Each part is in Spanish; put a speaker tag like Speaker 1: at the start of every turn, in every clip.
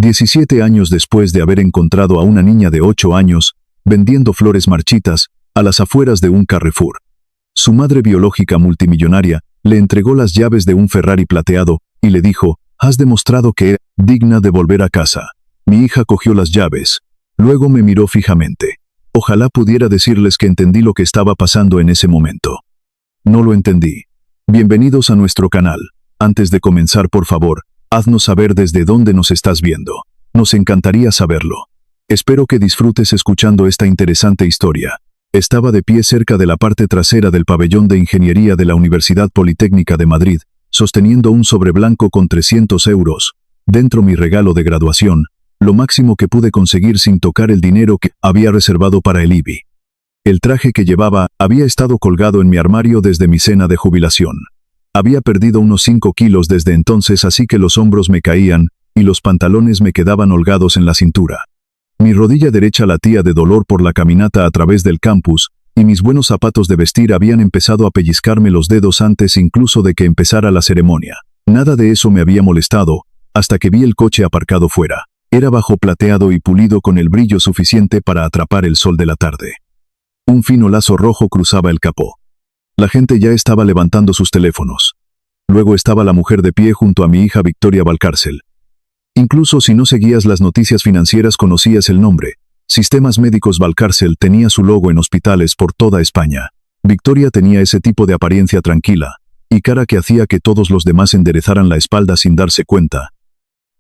Speaker 1: 17 años después de haber encontrado a una niña de 8 años, vendiendo flores marchitas, a las afueras de un Carrefour. Su madre biológica multimillonaria le entregó las llaves de un Ferrari plateado y le dijo: «Has demostrado que eres digna de volver a casa». Mi hija cogió las llaves. Luego me miró fijamente. Ojalá pudiera decirles que entendí lo que estaba pasando en ese momento. No lo entendí. Bienvenidos a nuestro canal. Antes de comenzar, por favor, haznos saber desde dónde nos estás viendo. Nos encantaría saberlo. Espero que disfrutes escuchando esta interesante historia. Estaba de pie cerca de la parte trasera del pabellón de ingeniería de la Universidad Politécnica de Madrid, sosteniendo un sobre blanco con 300 euros. Dentro mi regalo de graduación, lo máximo que pude conseguir sin tocar el dinero que había reservado para el IBI. El traje que llevaba había estado colgado en mi armario desde mi cena de jubilación. Había perdido unos 5 kilos desde entonces, así que los hombros me caían y los pantalones me quedaban holgados en la cintura. Mi rodilla derecha latía de dolor por la caminata a través del campus, y mis buenos zapatos de vestir habían empezado a pellizcarme los dedos antes incluso de que empezara la ceremonia. Nada de eso me había molestado, hasta que vi el coche aparcado fuera. Era bajo plateado y pulido con el brillo suficiente para atrapar el sol de la tarde. Un fino lazo rojo cruzaba el capó. La gente ya estaba levantando sus teléfonos. Luego estaba la mujer de pie junto a mi hija Victoria Valcárcel. Incluso si no seguías las noticias financieras conocías el nombre. Sistemas Médicos Valcárcel tenía su logo en hospitales por toda España. Victoria tenía ese tipo de apariencia tranquila y cara que hacía que todos los demás enderezaran la espalda sin darse cuenta.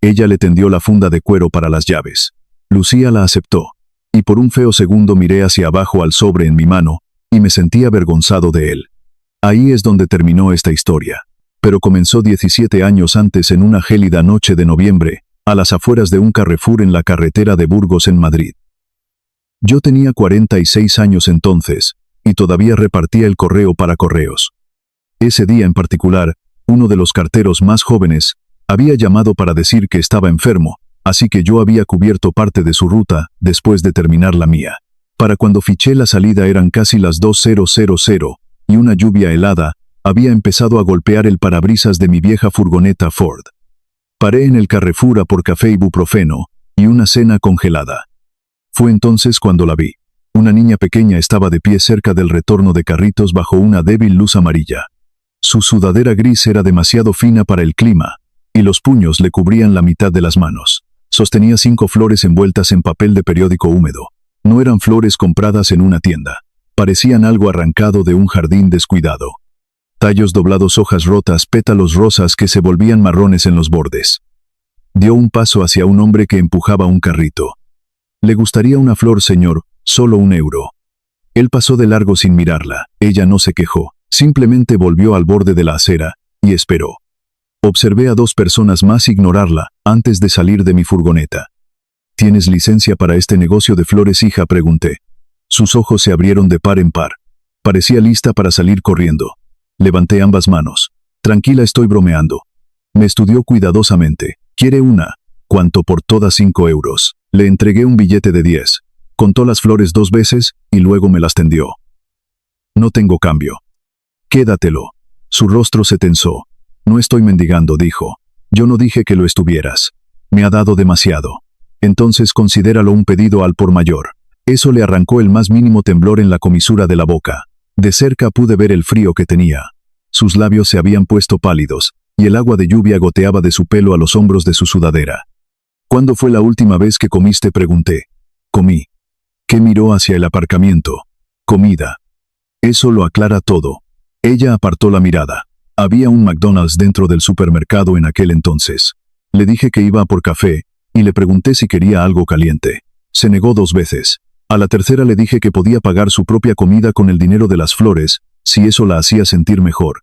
Speaker 1: Ella le tendió la funda de cuero para las llaves. Lucía la aceptó, y por un feo segundo miré hacia abajo al sobre en mi mano, y me sentí avergonzado de él. Ahí es donde terminó esta historia. Pero comenzó 17 años antes, en una gélida noche de noviembre, a las afueras de un Carrefour en la carretera de Burgos en Madrid. Yo tenía 46 años entonces, y todavía repartía el correo para Correos. Ese día en particular, uno de los carteros más jóvenes había llamado para decir que estaba enfermo, así que yo había cubierto parte de su ruta después de terminar la mía. Para cuando fiché la salida eran casi las 2:00 y una lluvia helada había empezado a golpear el parabrisas de mi vieja furgoneta Ford. Paré en el Carrefour a por café, ibuprofeno y una cena congelada. Fue entonces cuando la vi. Una niña pequeña estaba de pie cerca del retorno de carritos bajo una débil luz amarilla. Su sudadera gris era demasiado fina para el clima, y los puños le cubrían la mitad de las manos. Sostenía 5 flores envueltas en papel de periódico húmedo. No eran flores compradas en una tienda. Parecían algo arrancado de un jardín descuidado. Tallos doblados, hojas rotas, pétalos rosas que se volvían marrones en los bordes. Dio un paso hacia un hombre que empujaba un carrito. «¿Le gustaría una flor, señor? Solo 1 euro». Él pasó de largo sin mirarla. Ella no se quejó. Simplemente volvió al borde de la acera y esperó. Observé a 2 personas más ignorarla antes de salir de mi furgoneta. «¿Tienes licencia para este negocio de flores, hija?», pregunté. Sus ojos se abrieron de par en par. Parecía lista para salir corriendo. Levanté ambas manos. «Tranquila, estoy bromeando». Me estudió cuidadosamente. «¿Quiere una?». «¿Cuánto por todas?». 5 euros. Le entregué un billete de 10. Contó las flores 2 veces y luego me las tendió. «No tengo cambio». «Quédatelo». Su rostro se tensó. «No estoy mendigando», dijo. «Yo no dije que lo estuvieras. Me ha dado demasiado. Entonces considéralo un pedido al por mayor». Eso le arrancó el más mínimo temblor en la comisura de la boca. De cerca pude ver el frío que tenía. Sus labios se habían puesto pálidos, y el agua de lluvia goteaba de su pelo a los hombros de su sudadera. «¿Cuándo fue la última vez que comiste?», pregunté. «Comí». ¿Qué?». Miró hacia el aparcamiento. «Comida». Eso lo aclara todo. Ella apartó la mirada. Había un McDonald's dentro del supermercado en aquel entonces. Le dije que iba a por café, y le pregunté si quería algo caliente. Se negó 2 veces. A la tercera le dije que podía pagar su propia comida con el dinero de las flores, si eso la hacía sentir mejor.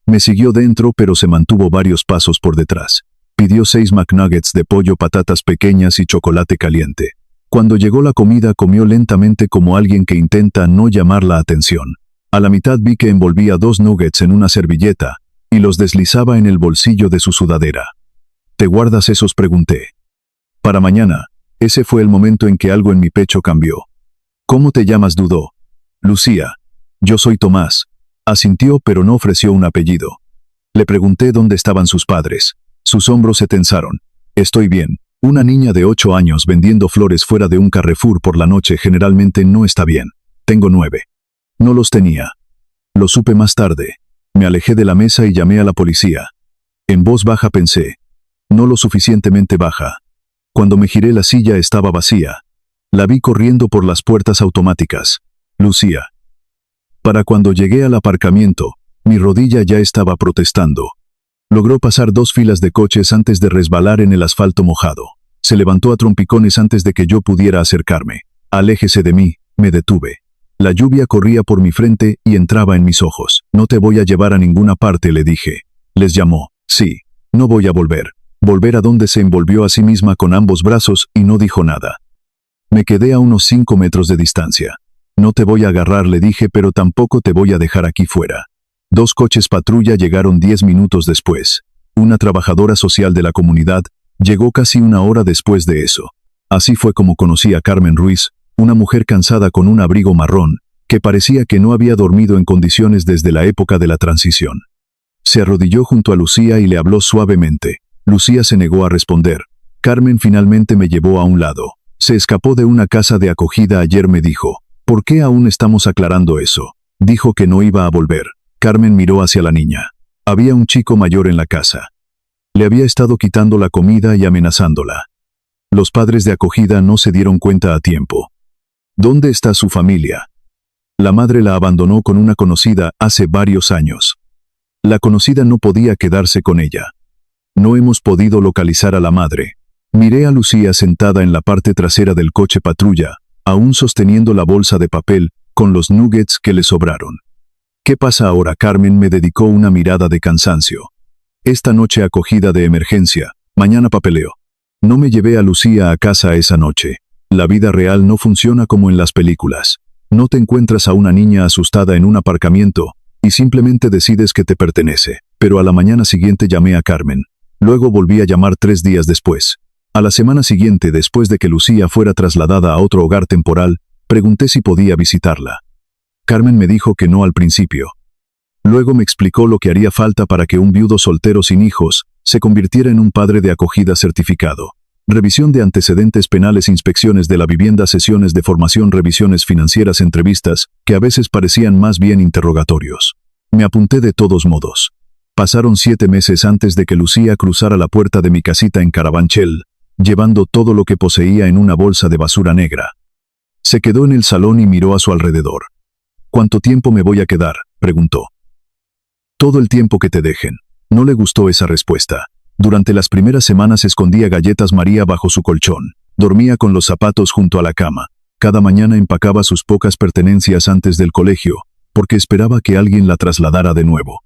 Speaker 1: Me siguió dentro, pero se mantuvo varios pasos por detrás. Pidió 6 McNuggets de pollo, patatas pequeñas y chocolate caliente. Cuando llegó la comida, comió lentamente como alguien que intenta no llamar la atención. A la mitad vi que envolvía 2 nuggets en una servilleta y los deslizaba en el bolsillo de su sudadera. «¿Te guardas esos?», pregunté. «Para mañana». Ese fue el momento en que algo en mi pecho cambió. «¿Cómo te llamas?», dudó. «Lucía». «Yo soy Tomás». Asintió, pero no ofreció un apellido. Le pregunté dónde estaban sus padres. Sus hombros se tensaron. «Estoy bien. Una niña de 8 años vendiendo flores fuera de un Carrefour por la noche generalmente no está bien. Tengo 9. No los tenía. Lo supe más tarde. Me alejé de la mesa y llamé a la policía. En voz baja pensé. No lo suficientemente baja. Cuando me giré la silla estaba vacía. La vi corriendo por las puertas automáticas. Lucía. Para cuando llegué al aparcamiento, mi rodilla ya estaba protestando. Logró pasar 2 filas de coches antes de resbalar en el asfalto mojado. Se levantó a trompicones antes de que yo pudiera acercarme. Aléjese de mí, me detuve. La lluvia corría por mi frente y entraba en mis ojos. No te voy a llevar a ninguna parte, le dije. Les llamó. Sí, no voy a volver. Volver a donde se envolvió a sí misma con ambos brazos y no dijo nada. Me quedé a unos 5 metros de distancia. No te voy a agarrar, le dije, pero tampoco te voy a dejar aquí fuera. 2 coches patrulla llegaron 10 minutos después. Una trabajadora social de la comunidad llegó casi 1 hora después de eso. Así fue como conocí a Carmen Ruiz, una mujer cansada con un abrigo marrón, que parecía que no había dormido en condiciones desde la época de la transición. Se arrodilló junto a Lucía y le habló suavemente. Lucía se negó a responder. Carmen finalmente me llevó a un lado. Se escapó de una casa de acogida ayer, me dijo. ¿Por qué aún estamos aclarando eso? Dijo que no iba a volver. Carmen miró hacia la niña. Había un chico mayor en la casa. Le había estado quitando la comida y amenazándola. Los padres de acogida no se dieron cuenta a tiempo. ¿Dónde está su familia? La madre la abandonó con una conocida hace varios años. La conocida no podía quedarse con ella. No hemos podido localizar a la madre. Miré a Lucía sentada en la parte trasera del coche patrulla, aún sosteniendo la bolsa de papel, con los nuggets que le sobraron. ¿Qué pasa ahora? Carmen me dedicó una mirada de cansancio. Esta noche acogida de emergencia, mañana papeleo. No me llevé a Lucía a casa esa noche. La vida real no funciona como en las películas. No te encuentras a una niña asustada en un aparcamiento y simplemente decides que te pertenece. Pero a la mañana siguiente llamé a Carmen. Luego volví a llamar 3 días después. A la semana siguiente, después de que Lucía fuera trasladada a otro hogar temporal, pregunté si podía visitarla. Carmen me dijo que no al principio. Luego me explicó lo que haría falta para que un viudo soltero sin hijos se convirtiera en un padre de acogida certificado. Revisión de antecedentes penales, inspecciones de la vivienda, sesiones de formación, revisiones financieras, entrevistas, que a veces parecían más bien interrogatorios. Me apunté de todos modos. Pasaron 7 meses antes de que Lucía cruzara la puerta de mi casita en Carabanchel, llevando todo lo que poseía en una bolsa de basura negra. Se quedó en el salón y miró a su alrededor. ¿Cuánto tiempo me voy a quedar?, preguntó. Todo el tiempo que te dejen. No le gustó esa respuesta. Durante las primeras semanas escondía galletas María bajo su colchón. Dormía con los zapatos junto a la cama. Cada mañana empacaba sus pocas pertenencias antes del colegio, porque esperaba que alguien la trasladara de nuevo.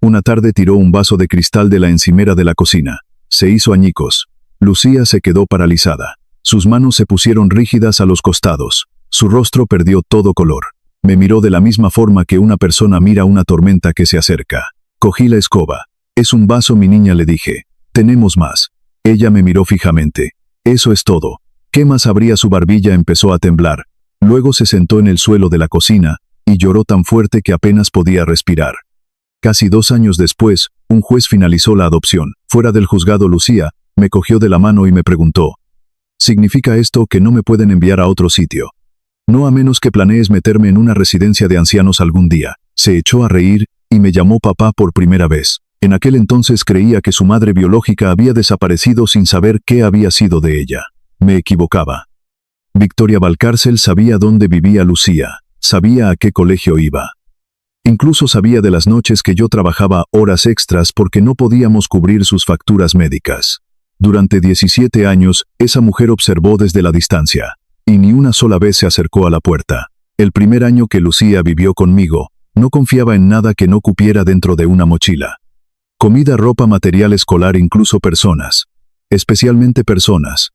Speaker 1: Una tarde tiró un vaso de cristal de la encimera de la cocina. Se hizo añicos. Lucía se quedó paralizada. Sus manos se pusieron rígidas a los costados. Su rostro perdió todo color. Me miró de la misma forma que una persona mira una tormenta que se acerca. Cogí la escoba. Es un vaso, mi niña, le dije. Tenemos más. Ella me miró fijamente. Eso es todo. ¿Qué más habría? Su barbilla empezó a temblar. Luego se sentó en el suelo de la cocina y lloró tan fuerte que apenas podía respirar. Casi 2 años después, un juez finalizó la adopción. Fuera del juzgado, Lucía me cogió de la mano y me preguntó: ¿significa esto que no me pueden enviar a otro sitio? No, a menos que planees meterme en una residencia de ancianos algún día. Se echó a reír y me llamó papá por primera vez. En aquel entonces creía que su madre biológica había desaparecido sin saber qué había sido de ella. Me equivocaba. Victoria Valcárcel sabía dónde vivía Lucía, sabía a qué colegio iba. Incluso sabía de las noches que yo trabajaba horas extras porque no podíamos cubrir sus facturas médicas. Durante 17 años, esa mujer observó desde la distancia, y ni una sola vez se acercó a la puerta. El primer año que Lucía vivió conmigo, no confiaba en nada que no cupiera dentro de una mochila. Comida, ropa, material escolar, incluso personas. Especialmente personas.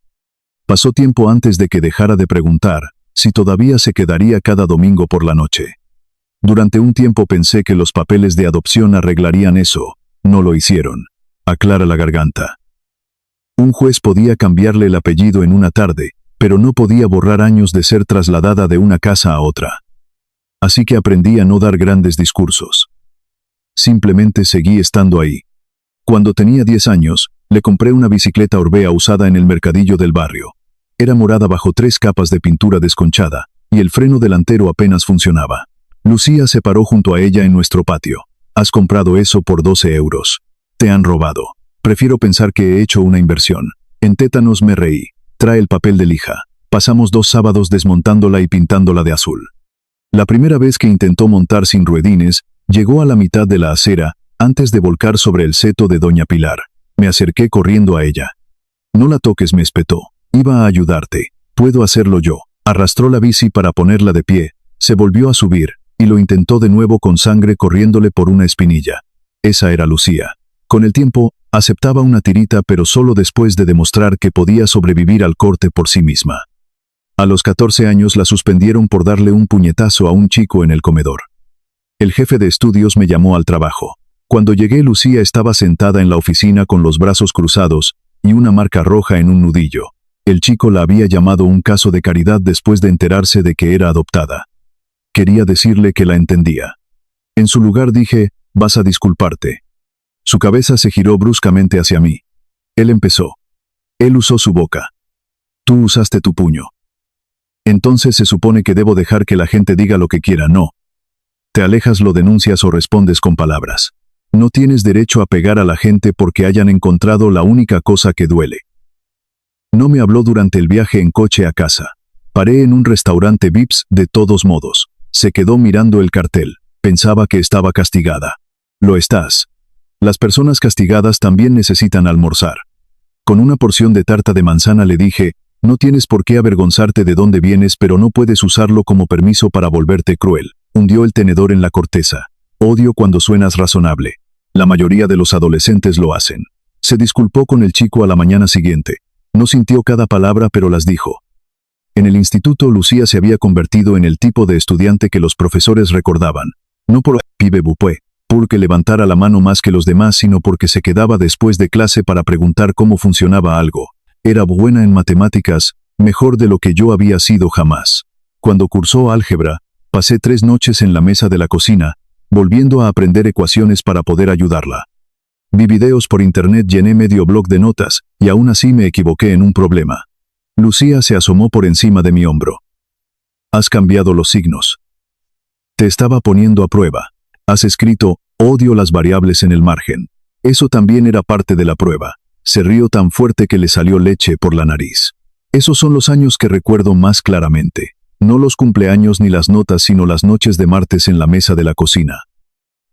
Speaker 1: Pasó tiempo antes de que dejara de preguntar si todavía se quedaría cada domingo por la noche. Durante un tiempo pensé que los papeles de adopción arreglarían eso. No lo hicieron. Aclara la garganta. Un juez podía cambiarle el apellido en una tarde, pero no podía borrar años de ser trasladada de una casa a otra. Así que aprendí a no dar grandes discursos. Simplemente seguí estando ahí. Cuando tenía 10 años, le compré una bicicleta Orbea usada en el mercadillo del barrio. Era morada bajo 3 capas de pintura desconchada, y el freno delantero apenas funcionaba. Lucía se paró junto a ella en nuestro patio. «Has comprado eso por 12 euros. Te han robado. Prefiero pensar que he hecho una inversión». En tétanos me reí. «Trae el papel de lija». Pasamos 2 sábados desmontándola y pintándola de azul. La primera vez que intentó montar sin ruedines, llegó a la mitad de la acera, antes de volcar sobre el seto de doña Pilar. Me acerqué corriendo a ella. «No la toques», me espetó. «Iba a ayudarte. Puedo hacerlo yo». Arrastró la bici para ponerla de pie, se volvió a subir, y lo intentó de nuevo con sangre corriéndole por una espinilla. Esa era Lucía. Con el tiempo, aceptaba una tirita, pero solo después de demostrar que podía sobrevivir al corte por sí misma. A los 14 años la suspendieron por darle un puñetazo a un chico en el comedor. El jefe de estudios me llamó al trabajo. Cuando llegué, Lucía estaba sentada en la oficina con los brazos cruzados y una marca roja en un nudillo. El chico la había llamado un caso de caridad después de enterarse de que era adoptada. Quería decirle que la entendía. En su lugar dije: «Vas a disculparte». Su cabeza se giró bruscamente hacia mí. Él empezó. Él usó su boca. «Tú usaste tu puño. Entonces se supone que debo dejar que la gente diga lo que quiera, ¿no? Te alejas, lo denuncias o respondes con palabras. No tienes derecho a pegar a la gente porque hayan encontrado la única cosa que duele». No me habló durante el viaje en coche a casa. Paré en un restaurante Vips de todos modos. Se quedó mirando el cartel. Pensaba que estaba castigada. «Lo estás. Las personas castigadas también necesitan almorzar». Con una porción de tarta de manzana le dije: «No tienes por qué avergonzarte de dónde vienes, pero no puedes usarlo como permiso para volverte cruel». Hundió el tenedor en la corteza. «Odio cuando suenas razonable. La mayoría de los adolescentes lo hacen». Se disculpó con el chico a la mañana siguiente. No sintió cada palabra, pero las dijo. En el instituto, Lucía se había convertido en el tipo de estudiante que los profesores recordaban. No por pibe bupé, porque levantara la mano más que los demás, sino porque se quedaba después de clase para preguntar cómo funcionaba algo. Era buena en matemáticas, mejor de lo que yo había sido jamás. Cuando cursó álgebra, pasé 3 noches en la mesa de la cocina, volviendo a aprender ecuaciones para poder ayudarla. Vi videos por internet, llené medio blog de notas, y aún así me equivoqué en un problema. Lucía se asomó por encima de mi hombro. «Has cambiado los signos. Te estaba poniendo a prueba. Has escrito: odio las variables en el margen. Eso también era parte de la prueba». Se rió tan fuerte que le salió leche por la nariz. Esos son los años que recuerdo más claramente. No los cumpleaños ni las notas, sino las noches de martes en la mesa de la cocina.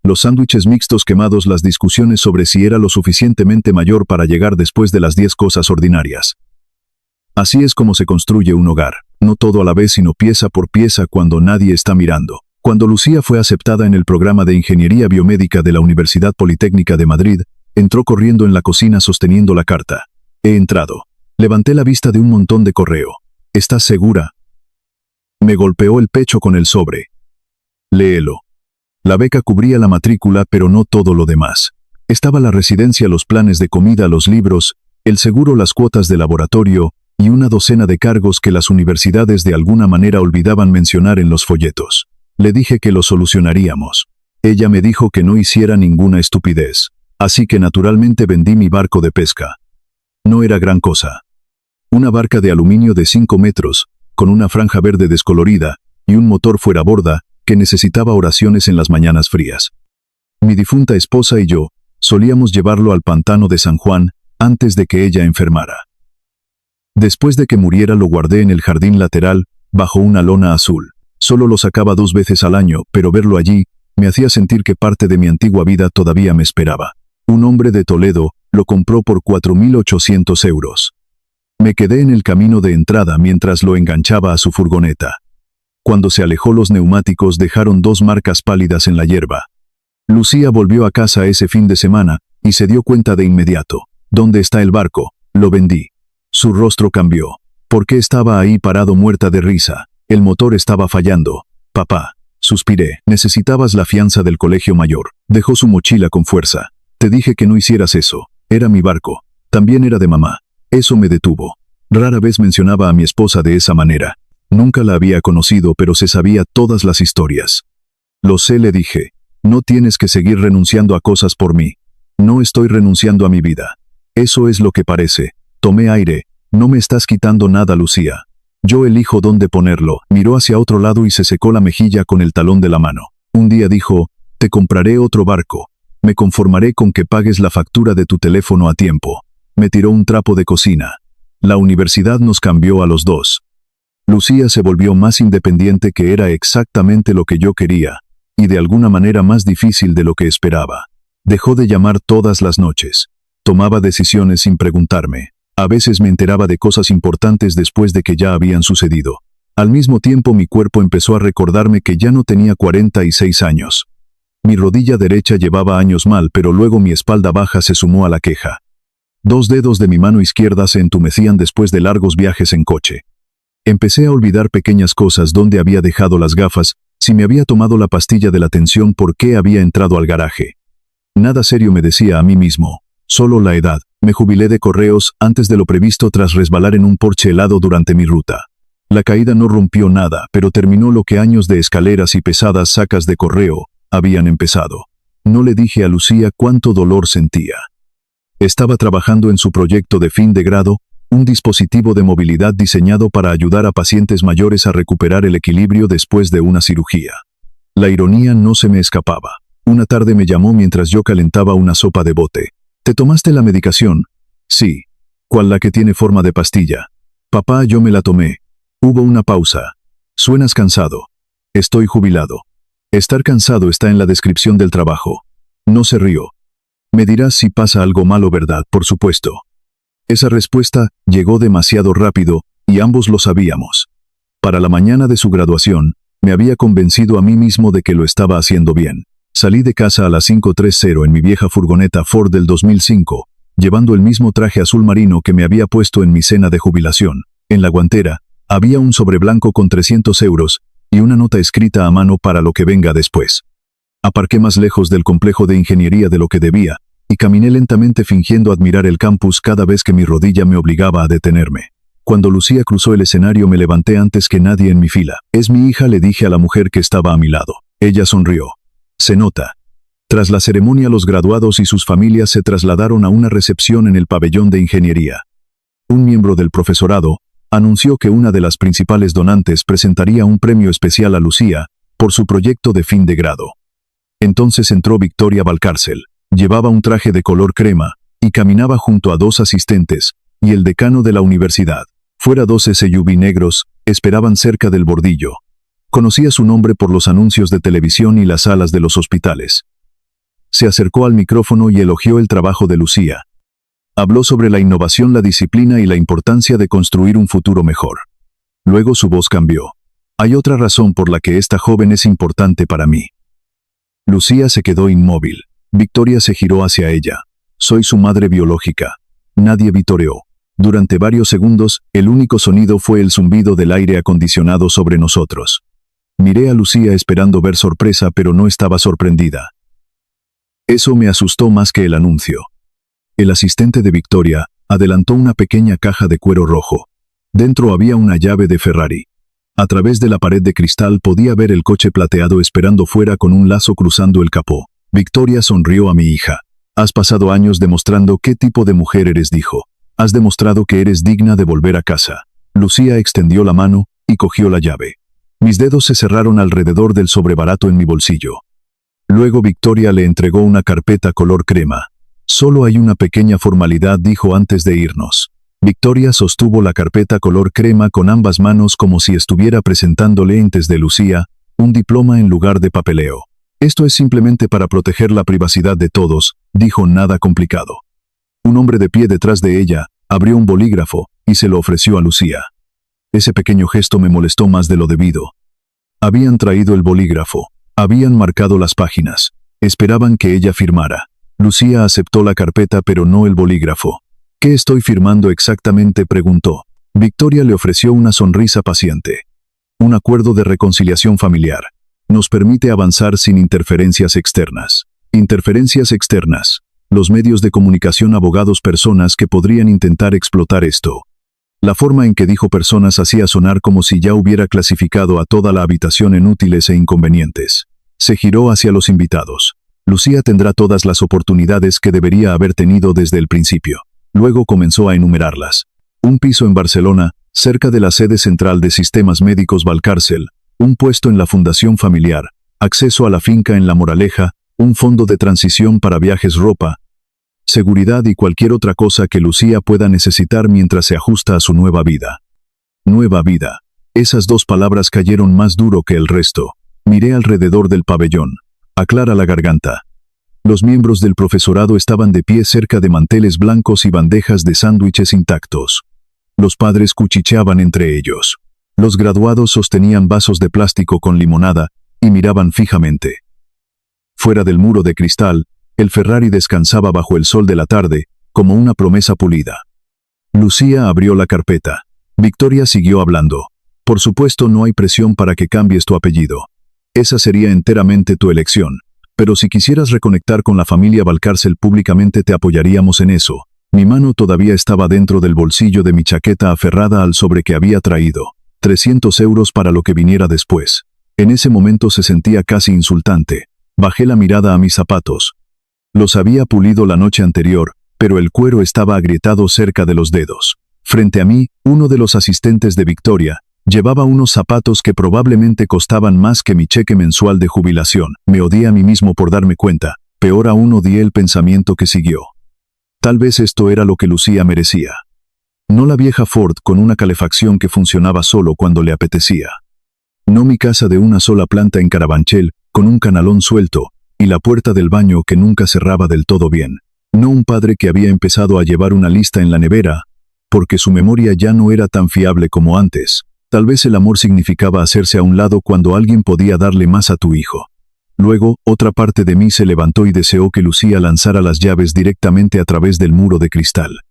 Speaker 1: Los sándwiches mixtos quemados, las discusiones sobre si era lo suficientemente mayor para llegar después de las 10 cosas ordinarias. Así es como se construye un hogar, no todo a la vez, sino pieza por pieza, cuando nadie está mirando. Cuando Lucía fue aceptada en el programa de Ingeniería Biomédica de la Universidad Politécnica de Madrid, entró corriendo en la cocina sosteniendo la carta. «He entrado». Levanté la vista de un montón de correo. «¿Estás segura?» Me golpeó el pecho con el sobre. «Léelo». La beca cubría la matrícula, pero no todo lo demás. Estaba la residencia, los planes de comida, los libros, el seguro, las cuotas de laboratorio y una docena de cargos que las universidades de alguna manera olvidaban mencionar en los folletos. Le dije que lo solucionaríamos. Ella me dijo que no hiciera ninguna estupidez. Así que naturalmente vendí mi barco de pesca. No era gran cosa. Una barca de aluminio de 5 metros, con una franja verde descolorida y un motor fuera borda, que necesitaba oraciones en las mañanas frías. Mi difunta esposa y yo solíamos llevarlo al pantano de San Juan antes de que ella enfermara. Después de que muriera, lo guardé en el jardín lateral, bajo una lona azul. Solo lo sacaba 2 veces al año, pero verlo allí me hacía sentir que parte de mi antigua vida todavía me esperaba. Un hombre de Toledo lo compró por 4.800 euros. Me quedé en el camino de entrada mientras lo enganchaba a su furgoneta. Cuando se alejó, los neumáticos dejaron 2 marcas pálidas en la hierba. Lucía volvió a casa ese fin de semana y se dio cuenta de inmediato. ¿Dónde está el barco? Lo vendí. Su rostro cambió. ¿Por qué estaba ahí parado, muerta de risa? El motor estaba fallando. Papá, suspiré. Necesitabas la fianza del colegio mayor. Dejó su mochila con fuerza. Te dije que no hicieras eso. Era mi barco. También era de mamá. Eso me detuvo. Rara vez mencionaba a mi esposa de esa manera. Nunca la había conocido, pero se sabía todas las historias. Lo sé, le dije. No tienes que seguir renunciando a cosas por mí. No estoy renunciando a mi vida. Eso es lo que parece. Tomé aire. No me estás quitando nada, Lucía. Yo elijo dónde ponerlo. Miró hacia otro lado y se secó la mejilla con el talón de la mano. Un día dijo, te compraré otro barco. Me conformaré con que pagues la factura de tu teléfono a tiempo. Me tiró un trapo de cocina. La universidad nos cambió a los dos. Lucía se volvió más independiente, que era exactamente lo que yo quería, y de alguna manera más difícil de lo que esperaba. Dejó de llamar todas las noches. Tomaba decisiones sin preguntarme. A veces me enteraba de cosas importantes después de que ya habían sucedido. Al mismo tiempo mi cuerpo empezó a recordarme que ya no tenía 46 años. Mi rodilla derecha llevaba años mal, pero luego mi espalda baja se sumó a la queja. 2 dedos de mi mano izquierda se entumecían después de largos viajes en coche. Empecé a olvidar pequeñas cosas: dónde había dejado las gafas, si me había tomado la pastilla de la tensión, por qué había entrado al garaje. Nada serio, me decía a mí mismo, solo la edad. Me jubilé de correos antes de lo previsto tras resbalar en un porche helado durante mi ruta. La caída no rompió nada, pero terminó lo que años de escaleras y pesadas sacas de correo habían empezado. No le dije a Lucía cuánto dolor sentía. Estaba trabajando en su proyecto de fin de grado, un dispositivo de movilidad diseñado para ayudar a pacientes mayores a recuperar el equilibrio después de una cirugía. La ironía no se me escapaba. Una tarde me llamó mientras yo calentaba una sopa de bote. ¿Te tomaste la medicación? Sí. ¿Cuál, la que tiene forma de pastilla? Papá, yo me la tomé. Hubo una pausa. Suenas cansado. Estoy jubilado. Estar cansado está en la descripción del trabajo. No se rió. Me dirás si pasa algo malo, ¿verdad? Por supuesto. Esa respuesta llegó demasiado rápido, y ambos lo sabíamos. Para la mañana de su graduación, me había convencido a mí mismo de que lo estaba haciendo bien. Salí de casa a las 5:30 en mi vieja furgoneta Ford del 2005, llevando el mismo traje azul marino que me había puesto en mi cena de jubilación. En la guantera, había un sobre blanco con 300 euros y una nota escrita a mano para lo que venga después. Aparqué más lejos del complejo de ingeniería de lo que debía, y caminé lentamente fingiendo admirar el campus cada vez que mi rodilla me obligaba a detenerme. Cuando Lucía cruzó el escenario me levanté antes que nadie en mi fila. Es mi hija, le dije a la mujer que estaba a mi lado. Ella sonrió. Se nota. Tras la ceremonia, los graduados y sus familias se trasladaron a una recepción en el pabellón de ingeniería. Un miembro del profesorado anunció que una de las principales donantes presentaría un premio especial a Lucía por su proyecto de fin de grado. Entonces entró Victoria Valcárcel. Llevaba un traje de color crema y caminaba junto a 2 asistentes y el decano de la universidad. Fuera, 2 SUV negros esperaban cerca del bordillo. Conocía su nombre por los anuncios de televisión y las salas de los hospitales. Se acercó al micrófono y elogió el trabajo de Lucía. Habló sobre la innovación, la disciplina y la importancia de construir un futuro mejor. Luego su voz cambió. Hay otra razón por la que esta joven es importante para mí. Lucía se quedó inmóvil. Victoria se giró hacia ella. Soy su madre biológica. Nadie vitoreó. Durante varios segundos, el único sonido fue el zumbido del aire acondicionado sobre nosotros. Miré a Lucía esperando ver sorpresa, pero no estaba sorprendida. Eso me asustó más que el anuncio. El asistente de Victoria adelantó una pequeña caja de cuero rojo. Dentro había una llave de Ferrari. A través de la pared de cristal podía ver el coche plateado esperando fuera con un lazo cruzando el capó. Victoria sonrió a mi hija. Has pasado años demostrando qué tipo de mujer eres, dijo. Has demostrado que eres digna de volver a casa. Lucía extendió la mano y cogió la llave. Mis dedos se cerraron alrededor del sobrebarato en mi bolsillo. Luego Victoria le entregó una carpeta color crema. Solo hay una pequeña formalidad, dijo antes de irnos. Victoria sostuvo la carpeta color crema con ambas manos como si estuviera presentándole antes de Lucía un diploma en lugar de papeleo. Esto es simplemente para proteger la privacidad de todos, dijo, nada complicado. Un hombre de pie detrás de ella abrió un bolígrafo y se lo ofreció a Lucía. Ese pequeño gesto me molestó más de lo debido. Habían traído el bolígrafo, habían marcado las páginas, esperaban que ella firmara. Lucía aceptó la carpeta pero no el bolígrafo. ¿Qué estoy firmando exactamente?, preguntó. Victoria le ofreció una sonrisa paciente. Un acuerdo de reconciliación familiar. Nos permite avanzar sin interferencias externas. Interferencias externas. Los medios de comunicación, abogados, personas que podrían intentar explotar esto. La forma en que dijo personas hacía sonar como si ya hubiera clasificado a toda la habitación en útiles e inconvenientes. Se giró hacia los invitados. Lucía tendrá todas las oportunidades que debería haber tenido desde el principio. Luego comenzó a enumerarlas. Un piso en Barcelona, cerca de la sede central de Sistemas Médicos Valcárcel, un puesto en la Fundación Familiar, acceso a la finca en La Moraleja, un fondo de transición para viajes, ropa, seguridad y cualquier otra cosa que Lucía pueda necesitar mientras se ajusta a su nueva vida. Nueva vida. Esas dos palabras cayeron más duro que el resto. Miré alrededor del pabellón. Aclara la garganta. Los miembros del profesorado estaban de pie cerca de manteles blancos y bandejas de sándwiches intactos. Los padres cuchicheaban entre ellos. Los graduados sostenían vasos de plástico con limonada y miraban fijamente. Fuera del muro de cristal, el Ferrari descansaba bajo el sol de la tarde, como una promesa pulida. Lucía abrió la carpeta. Victoria siguió hablando. Por supuesto, no hay presión para que cambies tu apellido. Esa sería enteramente tu elección. Pero si quisieras reconectar con la familia Valcárcel públicamente, te apoyaríamos en eso. Mi mano todavía estaba dentro del bolsillo de mi chaqueta aferrada al sobre que había traído. 300 euros para lo que viniera después. En ese momento se sentía casi insultante. Bajé la mirada a mis zapatos. Los había pulido la noche anterior, pero el cuero estaba agrietado cerca de los dedos. Frente a mí, uno de los asistentes de Victoria llevaba unos zapatos que probablemente costaban más que mi cheque mensual de jubilación. Me odié a mí mismo por darme cuenta. Peor aún, odié el pensamiento que siguió. Tal vez esto era lo que Lucía merecía. No la vieja Ford con una calefacción que funcionaba solo cuando le apetecía. No mi casa de una sola planta en Carabanchel, con un canalón suelto, y la puerta del baño que nunca cerraba del todo bien. No un padre que había empezado a llevar una lista en la nevera, porque su memoria ya no era tan fiable como antes. Tal vez el amor significaba hacerse a un lado cuando alguien podía darle más a tu hijo. Luego, otra parte de mí se levantó y deseó que Lucía lanzara las llaves directamente a través del muro de cristal.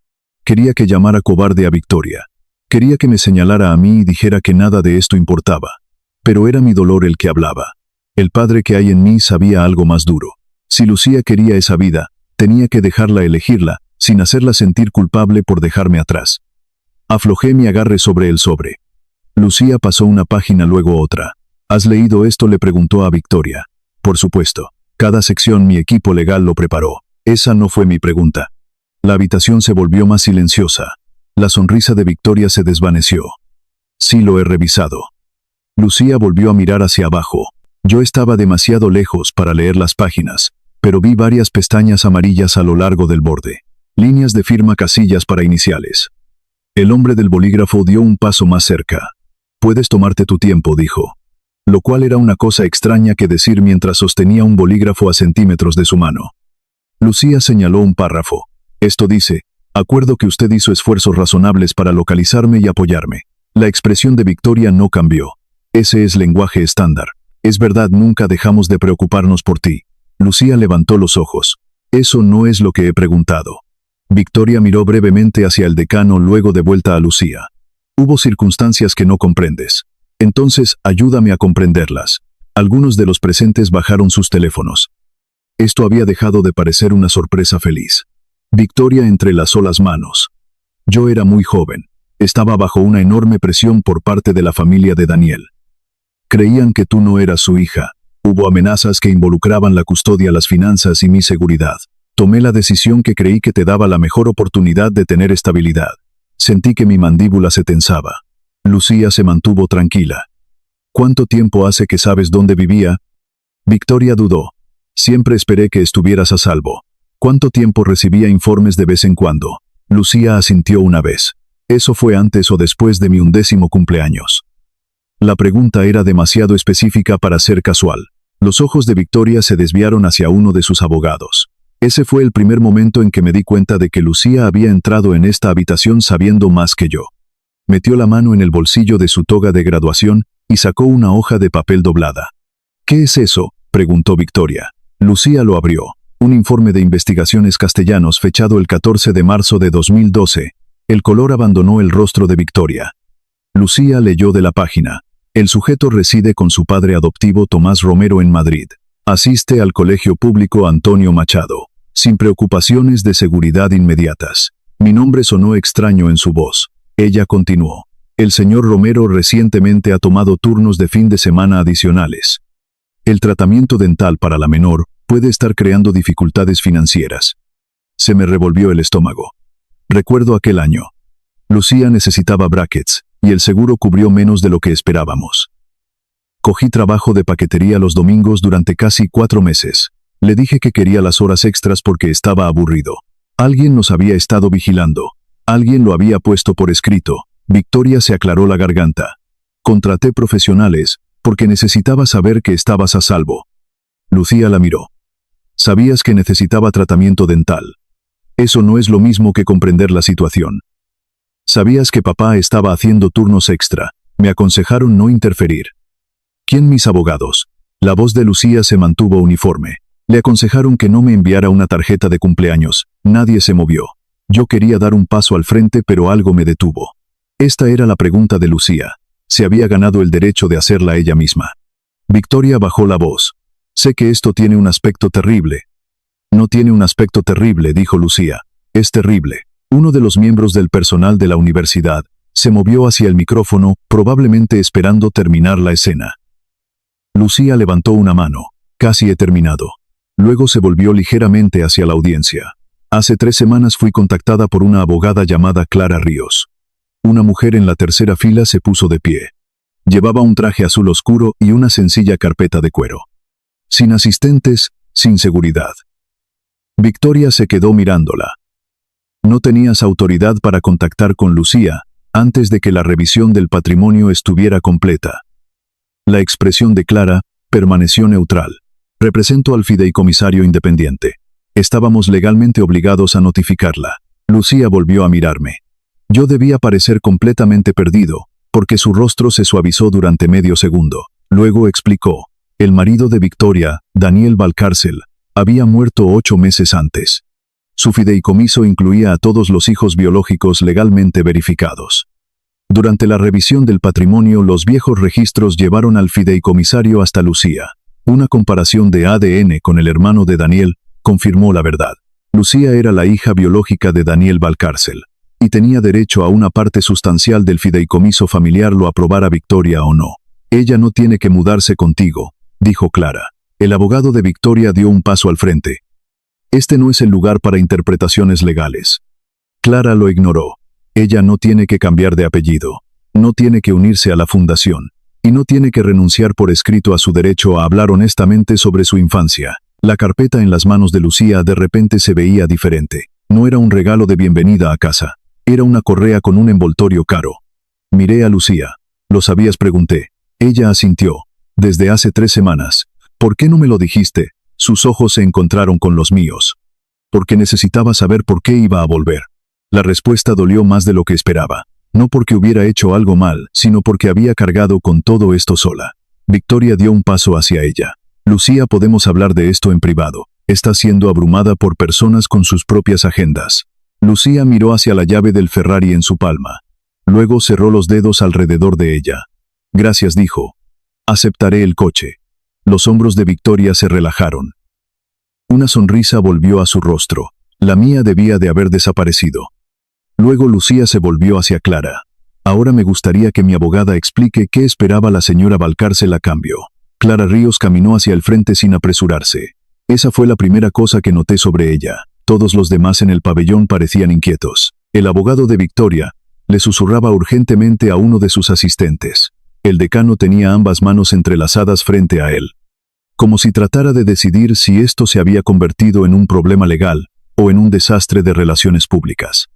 Speaker 1: Quería que llamara cobarde a Victoria. Quería que me señalara a mí y dijera que nada de esto importaba. Pero era mi dolor el que hablaba. El padre que hay en mí sabía algo más duro. Si Lucía quería esa vida, tenía que dejarla elegirla, sin hacerla sentir culpable por dejarme atrás. Aflojé mi agarre sobre el sobre. Lucía pasó una página, luego otra. ¿Has leído esto?, le preguntó a Victoria. Por supuesto. Cada sección mi equipo legal lo preparó. Esa no fue mi pregunta. La habitación se volvió más silenciosa. La sonrisa de Victoria se desvaneció. Sí, lo he revisado. Lucía volvió a mirar hacia abajo. Yo estaba demasiado lejos para leer las páginas, pero vi varias pestañas amarillas a lo largo del borde. Líneas de firma, casillas para iniciales. El hombre del bolígrafo dio un paso más cerca. Puedes tomarte tu tiempo, dijo. Lo cual era una cosa extraña que decir mientras sostenía un bolígrafo a centímetros de su mano. Lucía señaló un párrafo. Esto dice: acuerdo que usted hizo esfuerzos razonables para localizarme y apoyarme. La expresión de Victoria no cambió. Ese es lenguaje estándar. Es verdad, nunca dejamos de preocuparnos por ti. Lucía levantó los ojos. Eso no es lo que he preguntado. Victoria miró brevemente hacia el decano, luego de vuelta a Lucía. Hubo circunstancias que no comprendes. Entonces, ayúdame a comprenderlas. Algunos de los presentes bajaron sus teléfonos. Esto había dejado de parecer una sorpresa feliz. Victoria entrelazó las manos. Yo era muy joven. Estaba bajo una enorme presión por parte de la familia de Daniel. Creían que tú no eras su hija. Hubo amenazas que involucraban la custodia, las finanzas y mi seguridad. Tomé la decisión que creí que te daba la mejor oportunidad de tener estabilidad. Sentí que mi mandíbula se tensaba. Lucía se mantuvo tranquila. ¿Cuánto tiempo hace que sabes dónde vivía? Victoria dudó. Siempre esperé que estuvieras a salvo. ¿Cuánto tiempo recibía informes de vez en cuando? Lucía asintió una vez. Eso fue antes o después de mi 11º cumpleaños. La pregunta era demasiado específica para ser casual. Los ojos de Victoria se desviaron hacia uno de sus abogados. Ese fue el primer momento en que me di cuenta de que Lucía había entrado en esta habitación sabiendo más que yo. Metió la mano en el bolsillo de su toga de graduación y sacó una hoja de papel doblada. ¿Qué es eso?, preguntó Victoria. Lucía lo abrió. Un informe de investigaciones castellanos fechado el 14 de marzo de 2012. El color abandonó el rostro de Victoria. Lucía leyó de la página. El sujeto reside con su padre adoptivo Tomás Romero en Madrid. Asiste al colegio público Antonio Machado. Sin preocupaciones de seguridad inmediatas. Mi nombre sonó extraño en su voz. Ella continuó. El señor Romero recientemente ha tomado turnos de fin de semana adicionales. El tratamiento dental para la menor, Puede estar creando dificultades financieras. Se me revolvió el estómago. Recuerdo aquel año. Lucía necesitaba brackets, y el seguro cubrió menos de lo que esperábamos. Cogí trabajo de paquetería los domingos durante casi 4 meses. Le dije que quería las horas extras porque estaba aburrido. Alguien nos había estado vigilando. Alguien lo había puesto por escrito. Victoria se aclaró la garganta. Contraté profesionales, porque necesitaba saber que estabas a salvo. Lucía la miró. Sabías que necesitaba tratamiento dental. Eso no es lo mismo que comprender la situación. Sabías que papá estaba haciendo turnos extra. Me aconsejaron no interferir. ¿Quién mis abogados? La voz de Lucía se mantuvo uniforme. Le aconsejaron que no me enviara una tarjeta de cumpleaños. Nadie se movió. Yo quería dar un paso al frente, pero algo me detuvo. Esta era la pregunta de Lucía. Se había ganado el derecho de hacerla ella misma. Victoria bajó la voz. Sé que esto tiene un aspecto terrible. No tiene un aspecto terrible, dijo Lucía. Es terrible. Uno de los miembros del personal de la universidad se movió hacia el micrófono, probablemente esperando terminar la escena. Lucía levantó una mano. Casi he terminado. Luego se volvió ligeramente hacia la audiencia. Hace 3 semanas fui contactada por una abogada llamada Clara Ríos. Una mujer en la tercera fila se puso de pie. Llevaba un traje azul oscuro y una sencilla carpeta de cuero. Sin asistentes, sin seguridad. Victoria se quedó mirándola. No tenías autoridad para contactar con Lucía antes de que la revisión del patrimonio estuviera completa. La expresión de Clara permaneció neutral. Represento al fideicomisario independiente. Estábamos legalmente obligados a notificarla. Lucía volvió a mirarme. Yo debía parecer completamente perdido, porque su rostro se suavizó durante medio segundo. Luego explicó. El marido de Victoria, Daniel Valcárcel, había muerto 8 meses antes. Su fideicomiso incluía a todos los hijos biológicos legalmente verificados. Durante la revisión del patrimonio, los viejos registros llevaron al fideicomisario hasta Lucía. Una comparación de ADN con el hermano de Daniel confirmó la verdad. Lucía era la hija biológica de Daniel Valcárcel, y tenía derecho a una parte sustancial del fideicomiso familiar, lo aprobara Victoria o no. Ella no tiene que mudarse contigo, dijo Clara. El abogado de Victoria dio un paso al frente. Este no es el lugar para interpretaciones legales. Clara lo ignoró. Ella no tiene que cambiar de apellido. No tiene que unirse a la fundación. Y no tiene que renunciar por escrito a su derecho a hablar honestamente sobre su infancia. La carpeta en las manos de Lucía de repente se veía diferente. No era un regalo de bienvenida a casa. Era una correa con un envoltorio caro. Miré a Lucía. ¿Lo sabías?, pregunté. Ella asintió. Desde hace 3 semanas. ¿Por qué no me lo dijiste? Sus ojos se encontraron con los míos. Porque necesitaba saber por qué iba a volver. La respuesta dolió más de lo que esperaba. No porque hubiera hecho algo mal, sino porque había cargado con todo esto sola. Victoria dio un paso hacia ella. Lucía, podemos hablar de esto en privado. Está siendo abrumada por personas con sus propias agendas. Lucía miró hacia la llave del Ferrari en su palma. Luego cerró los dedos alrededor de ella. Gracias, dijo. Aceptaré el coche. Los hombros de Victoria se relajaron. Una sonrisa volvió a su rostro. La mía debía de haber desaparecido. Luego Lucía se volvió hacia Clara. Ahora me gustaría que mi abogada explique qué esperaba la señora Valcárcel a cambio. Clara Ríos caminó hacia el frente sin apresurarse. Esa fue la primera cosa que noté sobre ella. Todos los demás en el pabellón parecían inquietos. El abogado de Victoria le susurraba urgentemente a uno de sus asistentes. El decano tenía ambas manos entrelazadas frente a él, como si tratara de decidir si esto se había convertido en un problema legal o en un desastre de relaciones públicas.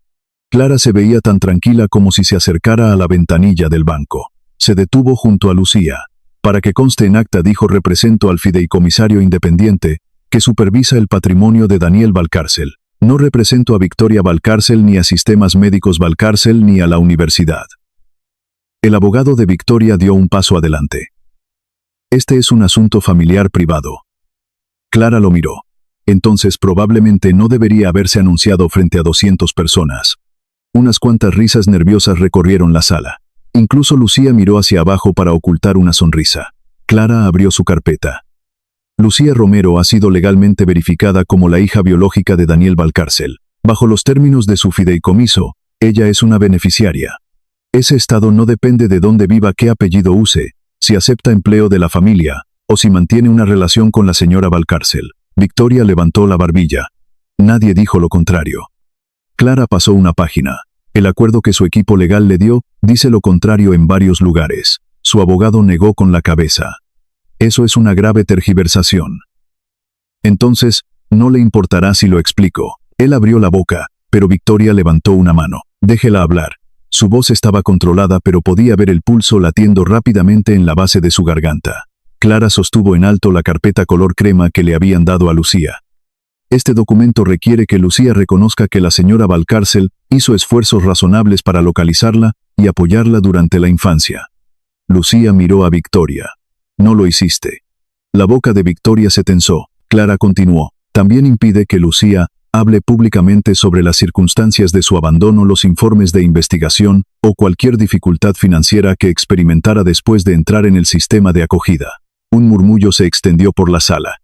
Speaker 1: Clara se veía tan tranquila como si se acercara a la ventanilla del banco. Se detuvo junto a Lucía. Para que conste en acta, dijo, represento al fideicomisario independiente que supervisa el patrimonio de Daniel Valcárcel. No represento a Victoria Valcárcel, ni a Sistemas Médicos Valcárcel, ni a la universidad. El abogado de Victoria dio un paso adelante. Este es un asunto familiar privado. Clara lo miró. Entonces probablemente no debería haberse anunciado frente a 200 personas. Unas cuantas risas nerviosas recorrieron la sala. Incluso Lucía miró hacia abajo para ocultar una sonrisa. Clara abrió su carpeta. Lucía Romero ha sido legalmente verificada como la hija biológica de Daniel Valcárcel. Bajo los términos de su fideicomiso, ella es una beneficiaria. Ese estado no depende de dónde viva, qué apellido use, si acepta empleo de la familia, o si mantiene una relación con la señora Valcárcel. Victoria levantó la barbilla. Nadie dijo lo contrario. Clara pasó una página. El acuerdo que su equipo legal le dio dice lo contrario en varios lugares. Su abogado negó con la cabeza. Eso es una grave tergiversación. Entonces, no le importará si lo explico. Él abrió la boca, pero Victoria levantó una mano. Déjela hablar. Su voz estaba controlada, pero podía ver el pulso latiendo rápidamente en la base de su garganta. Clara sostuvo en alto la carpeta color crema que le habían dado a Lucía. Este documento requiere que Lucía reconozca que la señora Valcárcel hizo esfuerzos razonables para localizarla y apoyarla durante la infancia. Lucía miró a Victoria. No lo hiciste. La boca de Victoria se tensó. Clara continuó. También impide que Lucía hable públicamente sobre las circunstancias de su abandono, los informes de investigación o cualquier dificultad financiera que experimentara después de entrar en el sistema de acogida. Un murmullo se extendió por la sala.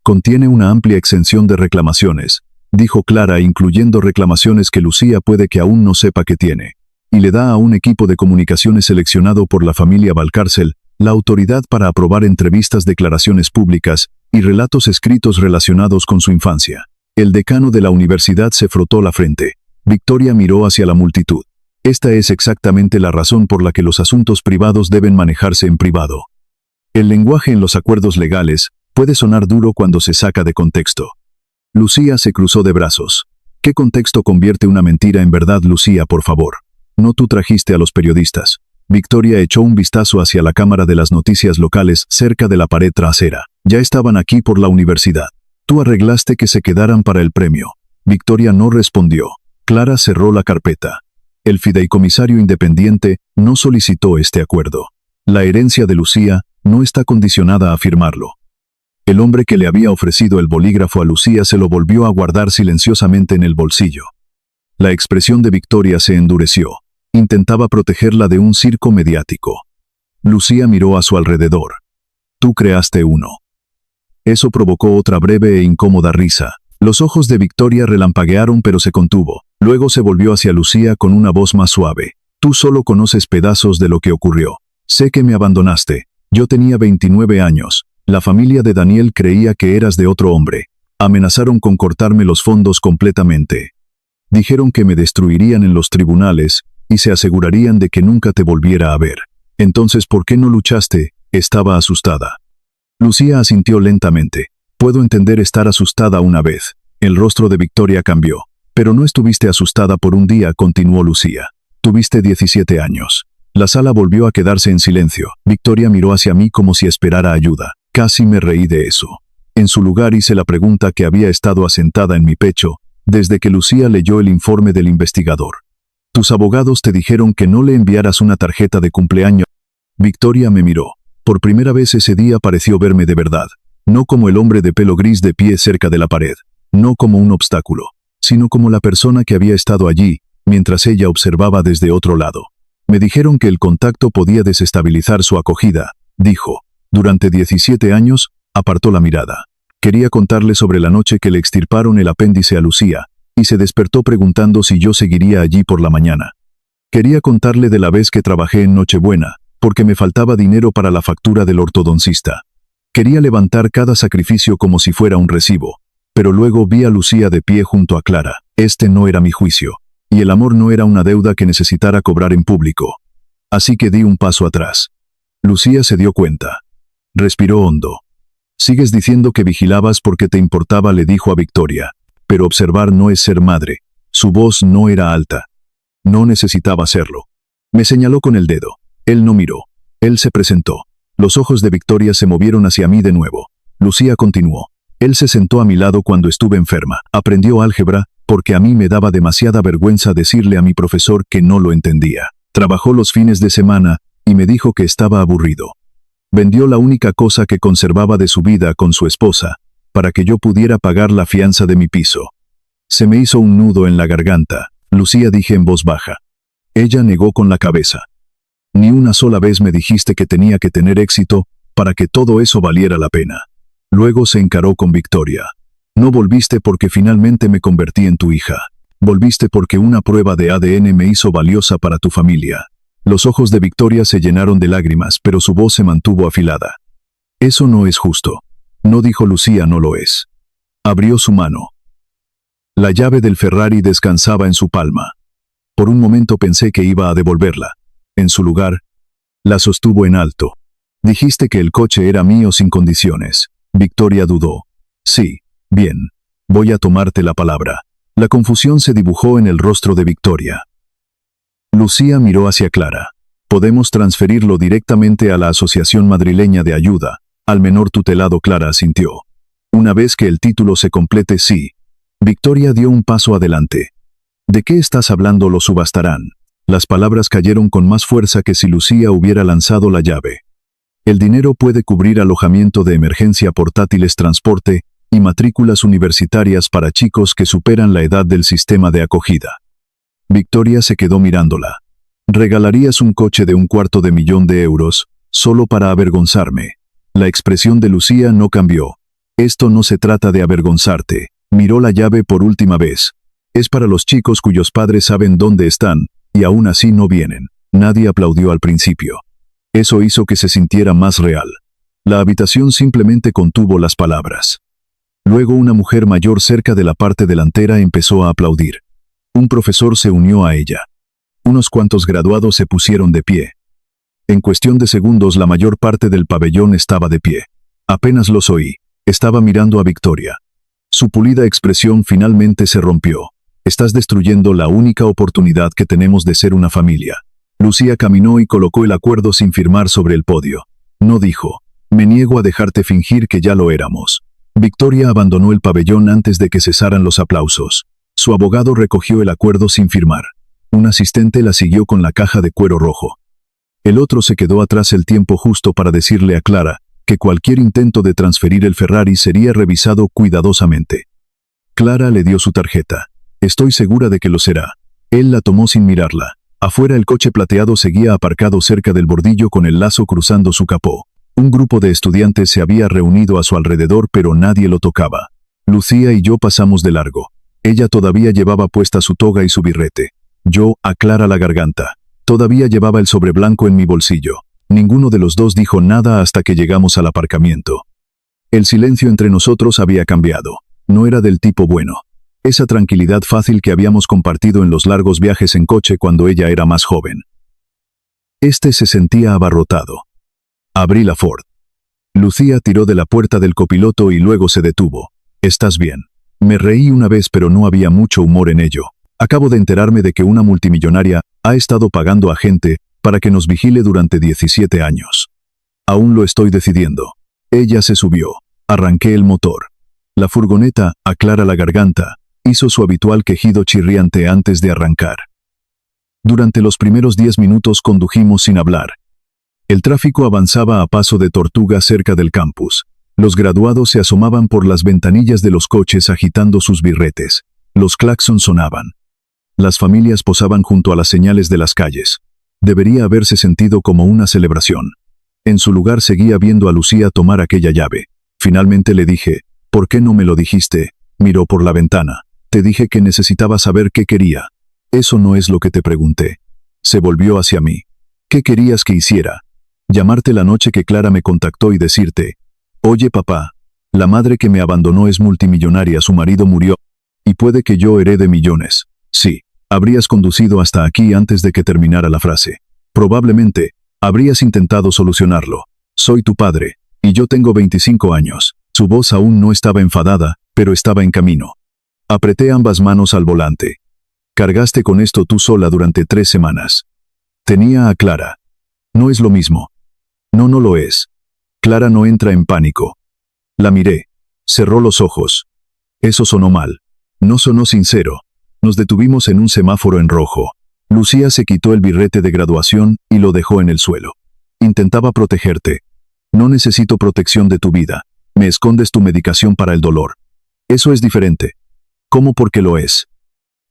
Speaker 1: Contiene una amplia exención de reclamaciones, dijo Clara, incluyendo reclamaciones que Lucía puede que aún no sepa que tiene, y le da a un equipo de comunicaciones seleccionado por la familia Valcárcel la autoridad para aprobar entrevistas, declaraciones públicas y relatos escritos relacionados con su infancia. El decano de la universidad se frotó la frente. Victoria miró hacia la multitud. Esta es exactamente la razón por la que los asuntos privados deben manejarse en privado. El lenguaje en los acuerdos legales puede sonar duro cuando se saca de contexto. Lucía se cruzó de brazos. ¿Qué contexto convierte una mentira en verdad, Lucía, por favor? No tú trajiste a los periodistas. Victoria echó un vistazo hacia la cámara de las noticias locales cerca de la pared trasera. Ya estaban aquí por la universidad. Tú arreglaste que se quedaran para el premio. Victoria no respondió. Clara cerró la carpeta. El fideicomisario independiente no solicitó este acuerdo. La herencia de Lucía no está condicionada a firmarlo. El hombre que le había ofrecido el bolígrafo a Lucía se lo volvió a guardar silenciosamente en el bolsillo. La expresión de Victoria se endureció. Intentaba protegerla de un circo mediático. Lucía miró a su alrededor. Tú creaste uno. Eso provocó otra breve e incómoda risa. Los ojos de Victoria relampaguearon, pero se contuvo. Luego se volvió hacia Lucía con una voz más suave. Tú solo conoces pedazos de lo que ocurrió. Sé que me abandonaste. Yo tenía 29 años. La familia de Daniel creía que eras de otro hombre. Amenazaron con cortarme los fondos completamente. Dijeron que me destruirían en los tribunales y se asegurarían de que nunca te volviera a ver. Entonces, ¿por qué no luchaste? Estaba asustada. Lucía asintió lentamente. Puedo entender estar asustada una vez. El rostro de Victoria cambió. Pero no estuviste asustada por un día, continuó Lucía. Tuviste 17 años. La sala volvió a quedarse en silencio. Victoria miró hacia mí como si esperara ayuda. Casi me reí de eso. En su lugar hice la pregunta que había estado asentada en mi pecho desde que Lucía leyó el informe del investigador. Tus abogados te dijeron que no le enviaras una tarjeta de cumpleaños. Victoria me miró. Por primera vez ese día pareció verme de verdad. No como el hombre de pelo gris de pie cerca de la pared. No como un obstáculo. Sino como la persona que había estado allí, mientras ella observaba desde otro lado. Me dijeron que el contacto podía desestabilizar su acogida, dijo. Durante 17 años, apartó la mirada. Quería contarle sobre la noche que le extirparon el apéndice a Lucía, y se despertó preguntando si yo seguiría allí por la mañana. Quería contarle de la vez que trabajé en Nochebuena, porque me faltaba dinero para la factura del ortodoncista. Quería levantar cada sacrificio como si fuera un recibo, pero luego vi a Lucía de pie junto a Clara. Este no era mi juicio, y el amor no era una deuda que necesitara cobrar en público. Así que di un paso atrás. Lucía se dio cuenta. Respiró hondo. Sigues diciendo que vigilabas porque te importaba, le dijo a Victoria. Pero observar no es ser madre. Su voz no era alta. No necesitaba serlo. Me señaló con el dedo. Él no miró. Él se presentó. Los ojos de Victoria se movieron hacia mí de nuevo. Lucía continuó. Él se sentó a mi lado cuando estuve enferma. Aprendió álgebra, porque a mí me daba demasiada vergüenza decirle a mi profesor que no lo entendía. Trabajó los fines de semana y me dijo que estaba aburrido. Vendió la única cosa que conservaba de su vida con su esposa, para que yo pudiera pagar la fianza de mi piso. Se me hizo un nudo en la garganta. Lucía, dije en voz baja. Ella negó con la cabeza. Ni una sola vez me dijiste que tenía que tener éxito para que todo eso valiera la pena. Luego se encaró con Victoria. No volviste porque finalmente me convertí en tu hija. Volviste porque una prueba de ADN me hizo valiosa para tu familia. Los ojos de Victoria se llenaron de lágrimas, pero su voz se mantuvo afilada. Eso no es justo. No, dijo Lucía, no lo es. Abrió su mano. La llave del Ferrari descansaba en su palma. Por un momento pensé que iba a devolverla. En su lugar, la sostuvo en alto. Dijiste que el coche era mío sin condiciones. Victoria dudó. Sí, bien. Voy a tomarte la palabra. La confusión se dibujó en el rostro de Victoria. Lucía miró hacia Clara. Podemos transferirlo directamente a la Asociación Madrileña de Ayuda. Al menor tutelado. Clara asintió. Una vez que el título se complete, sí. Victoria dio un paso adelante. ¿De qué estás hablando? Lo subastarán. Las palabras cayeron con más fuerza que si Lucía hubiera lanzado la llave. El dinero puede cubrir alojamiento de emergencia, portátiles, transporte y matrículas universitarias para chicos que superan la edad del sistema de acogida. Victoria se quedó mirándola. ¿Regalarías un coche de $250,000 solo para avergonzarme? La expresión de Lucía no cambió. Esto no se trata de avergonzarte. Miró la llave por última vez. Es para los chicos cuyos padres saben dónde están, y aún así no vienen. Nadie aplaudió al principio. Eso hizo que se sintiera más real. La habitación simplemente contuvo las palabras. Luego una mujer mayor cerca de la parte delantera empezó a aplaudir. Un profesor se unió a ella. Unos cuantos graduados se pusieron de pie. En cuestión de segundos la mayor parte del pabellón estaba de pie. Apenas los oí. Estaba mirando a Victoria. Su pulida expresión finalmente se rompió. Estás destruyendo la única oportunidad que tenemos de ser una familia. Lucía caminó y colocó el acuerdo sin firmar sobre el podio. No dijo, me niego a dejarte fingir que ya lo éramos. Victoria abandonó el pabellón antes de que cesaran los aplausos. Su abogado recogió el acuerdo sin firmar. Un asistente la siguió con la caja de cuero rojo. El otro se quedó atrás el tiempo justo para decirle a Clara que cualquier intento de transferir el Ferrari sería revisado cuidadosamente. Clara le dio su tarjeta. Estoy segura de que lo será. Él la tomó sin mirarla. Afuera el coche plateado seguía aparcado cerca del bordillo con el lazo cruzando su capó. Un grupo de estudiantes se había reunido a su alrededor pero nadie lo tocaba. Lucía y yo pasamos de largo. Ella todavía llevaba puesta su toga y su birrete. Yo, a Clara la garganta. Todavía llevaba el sobre blanco en mi bolsillo. Ninguno de los dos dijo nada hasta que llegamos al aparcamiento. El silencio entre nosotros había cambiado. No era del tipo bueno. Esa tranquilidad fácil que habíamos compartido en los largos viajes en coche cuando ella era más joven. Este se sentía abarrotado. Abrí la Ford. Lucía tiró de la puerta del copiloto y luego se detuvo. ¿Estás bien? Me reí una vez pero no había mucho humor en ello. Acabo de enterarme de que una multimillonaria ha estado pagando a gente para que nos vigile durante 17 años. Aún lo estoy decidiendo. Ella se subió. Arranqué el motor. La furgoneta, a Clara la garganta, hizo su habitual quejido chirriante antes de arrancar. Durante los primeros 10 minutos condujimos sin hablar. El tráfico avanzaba a paso de tortuga cerca del campus. Los graduados se asomaban por las ventanillas de los coches agitando sus birretes. Los claxons sonaban. Las familias posaban junto a las señales de las calles. Debería haberse sentido como una celebración. En su lugar seguía viendo a Lucía tomar aquella llave. Finalmente le dije, ¿por qué no me lo dijiste? Miró por la ventana. Te dije que necesitaba saber qué quería. Eso no es lo que te pregunté. Se volvió hacia mí. ¿Qué querías que hiciera? Llamarte la noche que Clara me contactó y decirte, oye papá, la madre que me abandonó es multimillonaria, su marido murió, y puede que yo herede millones. Sí. Habrías conducido hasta aquí antes de que terminara la frase. Probablemente, habrías intentado solucionarlo. Soy tu padre, y yo tengo 25 años. Su voz aún no estaba enfadada, pero estaba en camino. Apreté ambas manos al volante. Cargaste con esto tú sola durante 3 semanas. Tenía a Clara. No es lo mismo. No lo es. Clara no entra en pánico. La miré. Cerró los ojos. Eso sonó mal. No sonó sincero. Nos detuvimos en un semáforo en rojo. Lucía se quitó el birrete de graduación y lo dejó en el suelo. Intentaba protegerte. No necesito protección de tu vida. Me escondes tu medicación para el dolor. Eso es diferente. ¿Cómo? Porque lo es.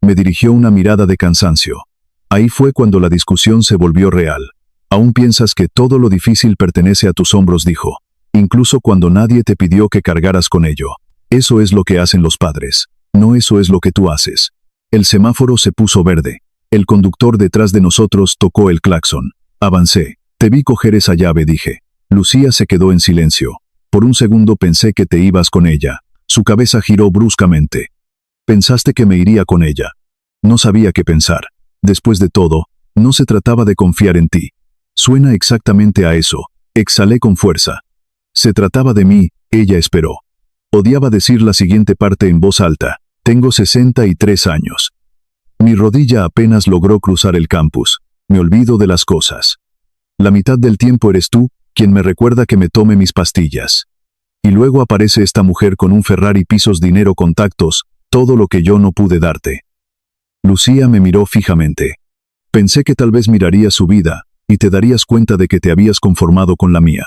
Speaker 1: Me dirigió una mirada de cansancio. Ahí fue cuando la discusión se volvió real. Aún piensas que todo lo difícil pertenece a tus hombros, dijo. Incluso cuando nadie te pidió que cargaras con ello. Eso es lo que hacen los padres. No eso es lo que tú haces. El semáforo se puso verde. El conductor detrás de nosotros tocó el claxon. Avancé. Te vi coger esa llave, dije. Lucía se quedó en silencio. Por un segundo pensé que te ibas con ella. Su cabeza giró bruscamente. Pensaste que me iría con ella. No sabía qué pensar. Después de todo, no se trataba de confiar en ti. Suena exactamente a eso. Exhalé con fuerza. Se trataba de mí, ella esperó. Odiaba decir la siguiente parte en voz alta. Tengo 63 años. Mi rodilla apenas logró cruzar el campus. Me olvido de las cosas. La mitad del tiempo eres tú, quien me recuerda que me tome mis pastillas. Y luego aparece esta mujer con un Ferrari, pisos, dinero, contactos, todo lo que yo no pude darte. Lucía me miró fijamente. Pensé que tal vez mirarías su vida, y te darías cuenta de que te habías conformado con la mía.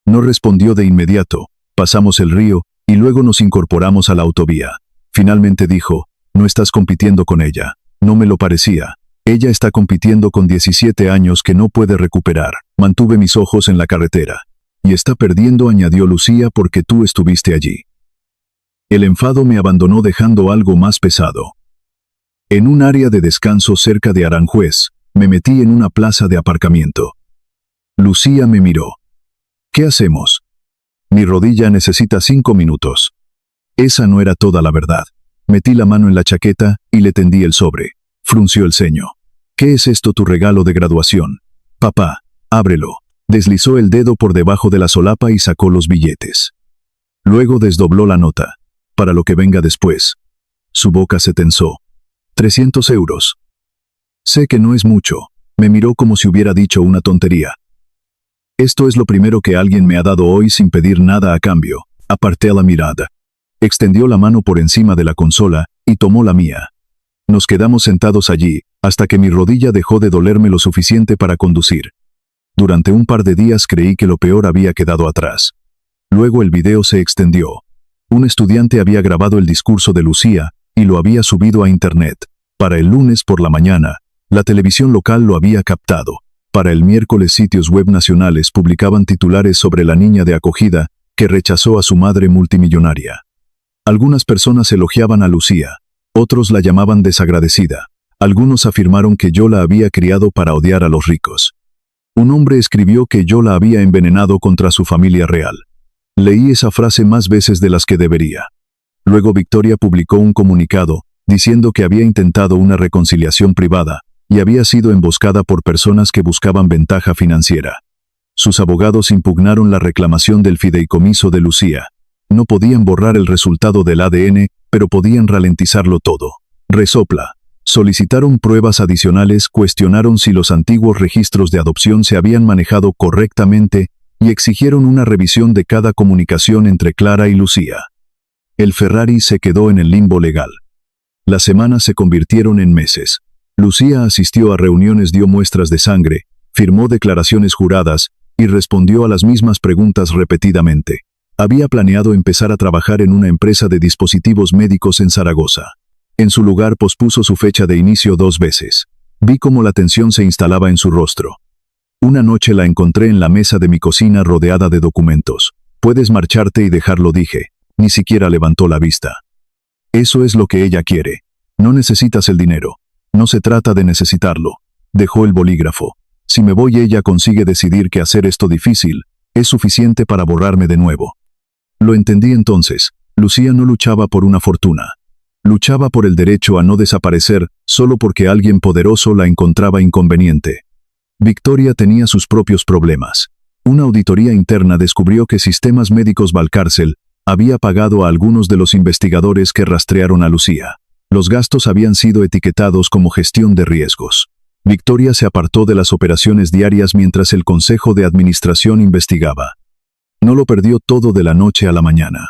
Speaker 1: No respondió de inmediato. Pasamos el río, y luego nos incorporamos a la autovía. Finalmente dijo, no estás compitiendo con ella. No me lo parecía. Ella está compitiendo con 17 años que no puede recuperar. Mantuve mis ojos en la carretera. Y está perdiendo, añadió Lucía, porque tú estuviste allí. El enfado me abandonó dejando algo más pesado. En un área de descanso cerca de Aranjuez, me metí en una plaza de aparcamiento. Lucía me miró. ¿Qué hacemos? Mi rodilla necesita 5 minutos. Esa no era toda la verdad. Metí la mano en la chaqueta y le tendí el sobre. Frunció el ceño. ¿Qué es esto, tu regalo de graduación? Papá, ábrelo. Deslizó el dedo por debajo de la solapa y sacó los billetes. Luego desdobló la nota. Para lo que venga después. Su boca se tensó. 300 euros. Sé que no es mucho. Me miró como si hubiera dicho una tontería. Esto es lo primero que alguien me ha dado hoy sin pedir nada a cambio. Aparté la mirada. Extendió la mano por encima de la consola y tomó la mía. Nos quedamos sentados allí, hasta que mi rodilla dejó de dolerme lo suficiente para conducir. Durante un par de días creí que lo peor había quedado atrás. Luego el video se extendió. Un estudiante había grabado el discurso de Lucía y lo había subido a internet. Para el lunes por la mañana, la televisión local lo había captado. Para el miércoles, sitios web nacionales publicaban titulares sobre la niña de acogida que rechazó a su madre multimillonaria. Algunas personas elogiaban a Lucía, otros la llamaban desagradecida. Algunos afirmaron que yo la había criado para odiar a los ricos. Un hombre escribió que yo la había envenenado contra su familia real. Leí esa frase más veces de las que debería. Luego Victoria publicó un comunicado, diciendo que había intentado una reconciliación privada, y había sido emboscada por personas que buscaban ventaja financiera. Sus abogados impugnaron la reclamación del fideicomiso de Lucía. No podían borrar el resultado del ADN, pero podían ralentizarlo todo. Resopla. Solicitaron pruebas adicionales, cuestionaron si los antiguos registros de adopción se habían manejado correctamente y exigieron una revisión de cada comunicación entre Clara y Lucía. El Ferrari se quedó en el limbo legal. Las semanas se convirtieron en meses. Lucía asistió a reuniones, dio muestras de sangre, firmó declaraciones juradas y respondió a las mismas preguntas repetidamente. Había planeado empezar a trabajar en una empresa de dispositivos médicos en Zaragoza. En su lugar pospuso su fecha de inicio 2 veces. Vi cómo la tensión se instalaba en su rostro. Una noche la encontré en la mesa de mi cocina rodeada de documentos. Puedes marcharte y dejarlo, dije. Ni siquiera levantó la vista. Eso es lo que ella quiere. No necesitas el dinero. No se trata de necesitarlo. Dejó el bolígrafo. Si me voy, ella consigue decidir que hacer esto difícil es suficiente para borrarme de nuevo. Lo entendí entonces. Lucía no luchaba por una fortuna. Luchaba por el derecho a no desaparecer solo porque alguien poderoso la encontraba inconveniente. Victoria tenía sus propios problemas. Una auditoría interna descubrió que Sistemas Médicos Valcárcel había pagado a algunos de los investigadores que rastrearon a Lucía. Los gastos habían sido etiquetados como gestión de riesgos. Victoria se apartó de las operaciones diarias mientras el Consejo de Administración investigaba. No lo perdió todo de la noche a la mañana.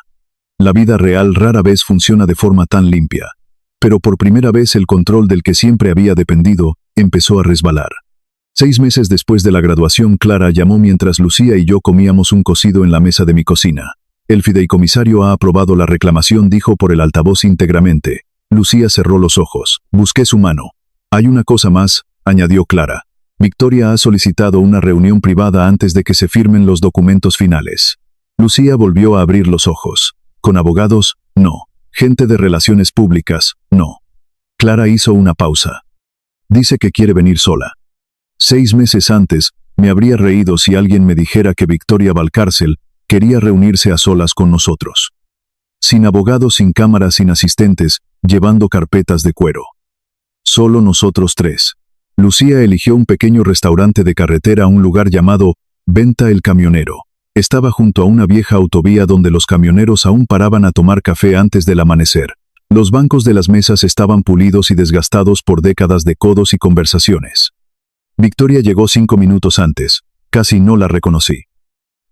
Speaker 1: La vida real rara vez funciona de forma tan limpia. Pero por primera vez el control del que siempre había dependido empezó a resbalar. 6 meses después de la graduación, Clara llamó mientras Lucía y yo comíamos un cocido en la mesa de mi cocina. El fideicomisario ha aprobado la reclamación, dijo por el altavoz íntegramente. Lucía cerró los ojos. Busqué su mano. Hay una cosa más, añadió Clara. Victoria ha solicitado una reunión privada antes de que se firmen los documentos finales. Lucía volvió a abrir los ojos. ¿Con abogados? No. ¿Gente de relaciones públicas? No. Clara hizo una pausa. Dice que quiere venir sola. 6 meses antes, me habría reído si alguien me dijera que Victoria Valcárcel quería reunirse a solas con nosotros. Sin abogados, sin cámaras, sin asistentes, llevando carpetas de cuero. Solo nosotros tres. Lucía eligió un pequeño restaurante de carretera a un lugar llamado Venta el Camionero. Estaba junto a una vieja autovía donde los camioneros aún paraban a tomar café antes del amanecer. Los bancos de las mesas estaban pulidos y desgastados por décadas de codos y conversaciones. Victoria llegó 5 minutos antes. Casi no la reconocí.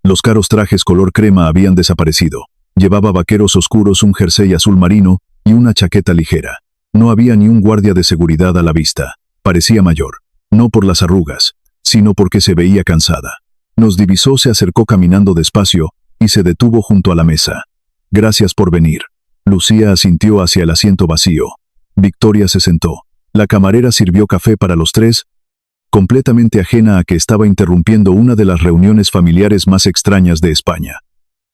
Speaker 1: Los caros trajes color crema habían desaparecido. Llevaba vaqueros oscuros, un jersey azul marino y una chaqueta ligera. No había ni un guardia de seguridad a la vista. Parecía mayor, no por las arrugas, sino porque se veía cansada. Nos divisó, se acercó caminando despacio y se detuvo junto a la mesa. Gracias por venir. Lucía asintió hacia el asiento vacío. Victoria se sentó. La camarera sirvió café para los tres, completamente ajena a que estaba interrumpiendo una de las reuniones familiares más extrañas de España.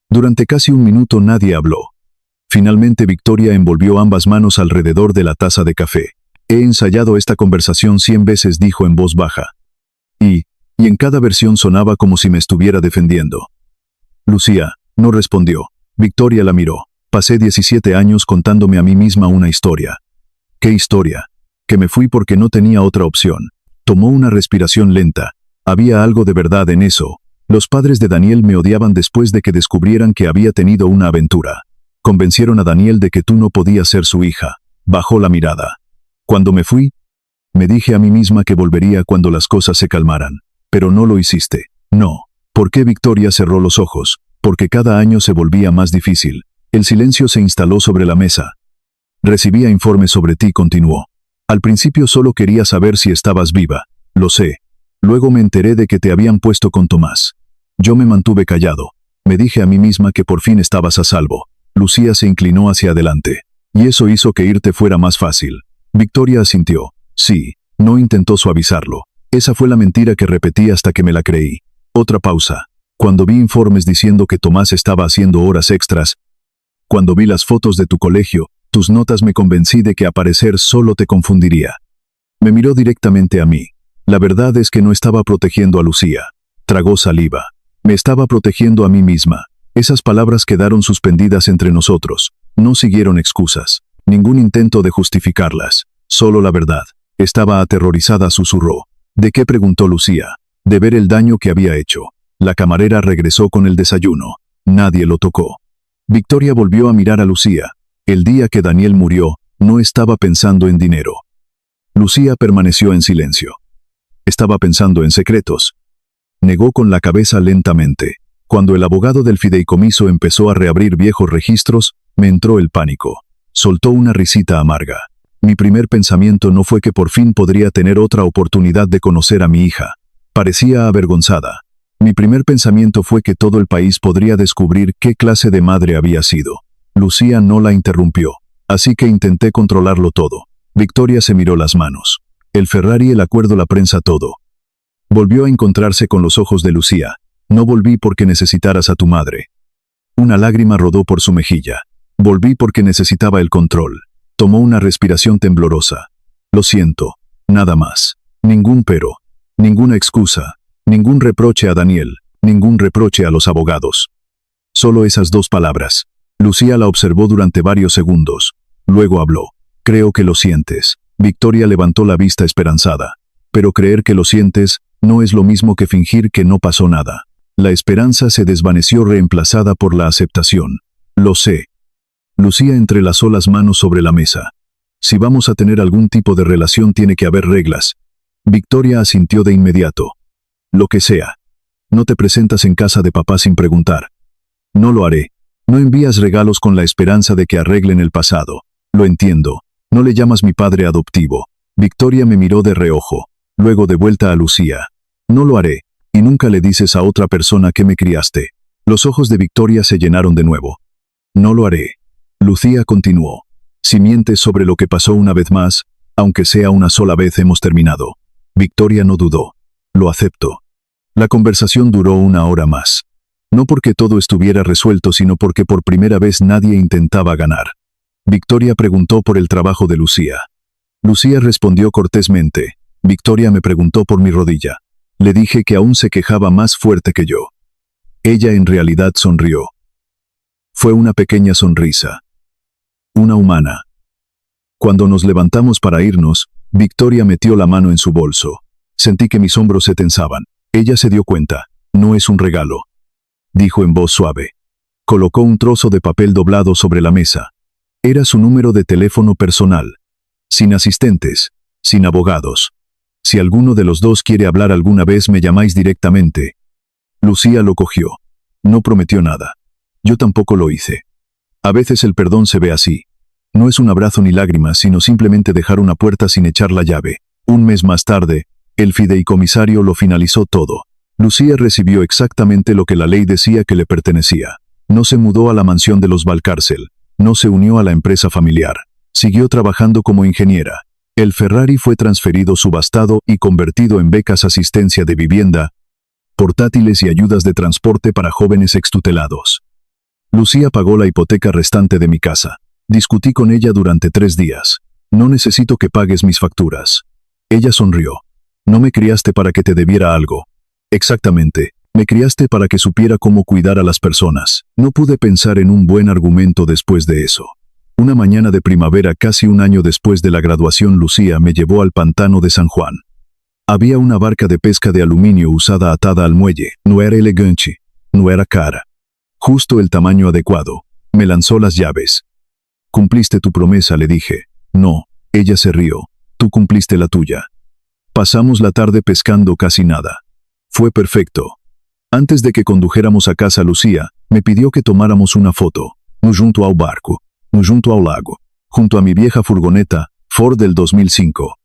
Speaker 1: Durante casi un minuto nadie habló. Finalmente Victoria envolvió ambas manos alrededor de la taza de café. He ensayado esta conversación 100 veces, dijo en voz baja. Y en cada versión sonaba como si me estuviera defendiendo. Lucía no respondió. Victoria la miró. Pasé 17 años contándome a mí misma una historia. ¿Qué historia? Que me fui porque no tenía otra opción. Tomó una respiración lenta. Había algo de verdad en eso. Los padres de Daniel me odiaban después de que descubrieran que había tenido una aventura. Convencieron a Daniel de que tú no podías ser su hija. Bajó la mirada. Cuando me fui, me dije a mí misma que volvería cuando las cosas se calmaran. Pero no lo hiciste. No. ¿Por qué? Victoria cerró los ojos? Porque cada año se volvía más difícil. El silencio se instaló sobre la mesa. Recibía informes sobre ti, continuó. Al principio solo quería saber si estabas viva. Lo sé. Luego me enteré de que te habían puesto con Tomás. Yo me mantuve callado. Me dije a mí misma que por fin estabas a salvo. Lucía se inclinó hacia adelante. Y eso hizo que irte fuera más fácil. Victoria asintió. Sí. No intentó suavizarlo. Esa fue la mentira que repetí hasta que me la creí. Otra pausa. Cuando vi informes diciendo que Tomás estaba haciendo horas extras, cuando vi las fotos de tu colegio, tus notas, me convencí de que aparecer solo te confundiría. Me miró directamente a mí. La verdad es que no estaba protegiendo a Lucía. Tragó saliva. Me estaba protegiendo a mí misma. Esas palabras quedaron suspendidas entre nosotros. No siguieron excusas. Ningún intento de justificarlas. Solo la verdad. Estaba aterrorizada, susurró. ¿De qué? Preguntó Lucía. De ver el daño que había hecho. La camarera regresó con el desayuno. Nadie lo tocó. Victoria volvió a mirar a Lucía. El día que Daniel murió, no estaba pensando en dinero. Lucía permaneció en silencio. Estaba pensando en secretos. Negó con la cabeza lentamente. Cuando el abogado del fideicomiso empezó a reabrir viejos registros, me entró el pánico. Soltó una risita amarga. Mi primer pensamiento no fue que por fin podría tener otra oportunidad de conocer a mi hija. Parecía avergonzada. Mi primer pensamiento fue que todo el país podría descubrir qué clase de madre había sido. Lucía no la interrumpió, así que intenté controlarlo todo. Victoria se miró las manos. El Ferrari, el acuerdo, la prensa, todo. Volvió a encontrarse con los ojos de Lucía. No volví porque necesitaras a tu madre. Una lágrima rodó por su mejilla. Volví porque necesitaba el control. Tomó una respiración temblorosa. Lo siento. Nada más. Ningún pero. Ninguna excusa. Ningún reproche a Daniel. Ningún reproche a los abogados. Solo esas dos palabras. Lucía la observó durante varios segundos. Luego habló. Creo que lo sientes. Victoria levantó la vista esperanzada. Pero creer que lo sientes no es lo mismo que fingir que no pasó nada. La esperanza se desvaneció reemplazada por la aceptación. Lo sé. Lucía entrelazó las manos sobre la mesa. Si vamos a tener algún tipo de relación tiene que haber reglas. Victoria asintió de inmediato. Lo que sea. No te presentas en casa de papá sin preguntar. No lo haré. No envías regalos con la esperanza de que arreglen el pasado. Lo entiendo. No le llamas mi padre adoptivo. Victoria me miró de reojo. Luego de vuelta a Lucía. No lo haré. Y nunca le dices a otra persona que me criaste. Los ojos de Victoria se llenaron de nuevo. No lo haré. Lucía continuó. Si mientes sobre lo que pasó una vez más, aunque sea una sola vez, hemos terminado. Victoria no dudó. Lo acepto. La conversación duró 1 hora más. No porque todo estuviera resuelto, sino porque por primera vez nadie intentaba ganar. Victoria preguntó por el trabajo de Lucía. Lucía respondió cortésmente. Victoria me preguntó por mi rodilla. Le dije que aún se quejaba más fuerte que yo. Ella en realidad sonrió. Fue una pequeña sonrisa. Una humana. Cuando nos levantamos para irnos, Victoria metió la mano en su bolso. Sentí que mis hombros se tensaban. Ella se dio cuenta. No es un regalo, dijo en voz suave. Colocó un trozo de papel doblado sobre la mesa. Era su número de teléfono personal. Sin asistentes, sin abogados. Si alguno de los dos quiere hablar alguna vez, me llamáis directamente. Lucía lo cogió. No prometió nada. Yo tampoco lo hice. A veces el perdón se ve así. No es un abrazo ni lágrimas, sino simplemente dejar una puerta sin echar la llave. Un mes más tarde, el fideicomisario lo finalizó todo. Lucía recibió exactamente lo que la ley decía que le pertenecía. No se mudó a la mansión de los Valcárcel. No se unió a la empresa familiar. Siguió trabajando como ingeniera. El Ferrari fue transferido, subastado y convertido en becas, asistencia de vivienda, portátiles y ayudas de transporte para jóvenes extutelados. Lucía pagó la hipoteca restante de mi casa. Discutí con ella durante 3 días. No necesito que pagues mis facturas. Ella sonrió. No me criaste para que te debiera algo. Exactamente. Me criaste para que supiera cómo cuidar a las personas. No pude pensar en un buen argumento después de eso. Una mañana de primavera, casi un año después de la graduación, Lucía me llevó al pantano de San Juan. Había una barca de pesca de aluminio usada atada al muelle. No era elegante, no era cara. Justo el tamaño adecuado. Me lanzó las llaves. Cumpliste tu promesa, le dije. No, ella se rió. Tú cumpliste la tuya. Pasamos la tarde pescando casi nada. Fue perfecto. Antes de que condujéramos a casa, Lucía me pidió que tomáramos una foto. No junto ao barco, no junto ao lago, junto a mi vieja furgoneta, Ford del 2005.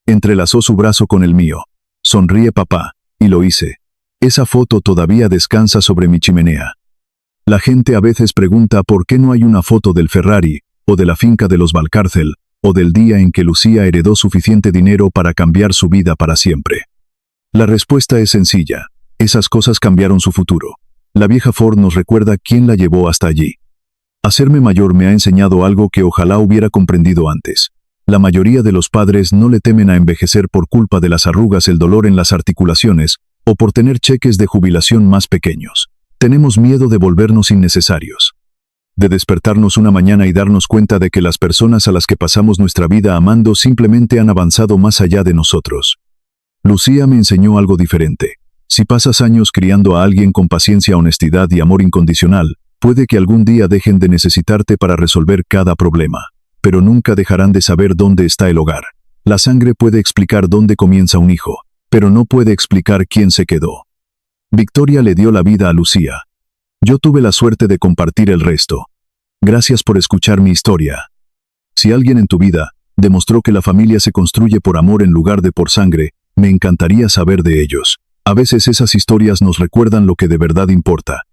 Speaker 1: Entrelazó su brazo con el mío. Sonríe, papá, y lo hice. Esa foto todavía descansa sobre mi chimenea. La gente a veces pregunta por qué no hay una foto del Ferrari, o de la finca de los Valcárcel, o del día en que Lucía heredó suficiente dinero para cambiar su vida para siempre. La respuesta es sencilla. Esas cosas cambiaron su futuro. La vieja Ford nos recuerda quién la llevó hasta allí. Hacerme mayor me ha enseñado algo que ojalá hubiera comprendido antes. La mayoría de los padres no le temen a envejecer por culpa de las arrugas, el dolor en las articulaciones, o por tener cheques de jubilación más pequeños. Tenemos miedo de volvernos innecesarios. De despertarnos una mañana y darnos cuenta de que las personas a las que pasamos nuestra vida amando simplemente han avanzado más allá de nosotros. Lucía me enseñó algo diferente. Si pasas años criando a alguien con paciencia, honestidad y amor incondicional, puede que algún día dejen de necesitarte para resolver cada problema, pero nunca dejarán de saber dónde está el hogar. La sangre puede explicar dónde comienza un hijo, pero no puede explicar quién se quedó. Victoria le dio la vida a Lucía. Yo tuve la suerte de compartir el resto. Gracias por escuchar mi historia. Si alguien en tu vida demostró que la familia se construye por amor en lugar de por sangre, me encantaría saber de ellos. A veces esas historias nos recuerdan lo que de verdad importa.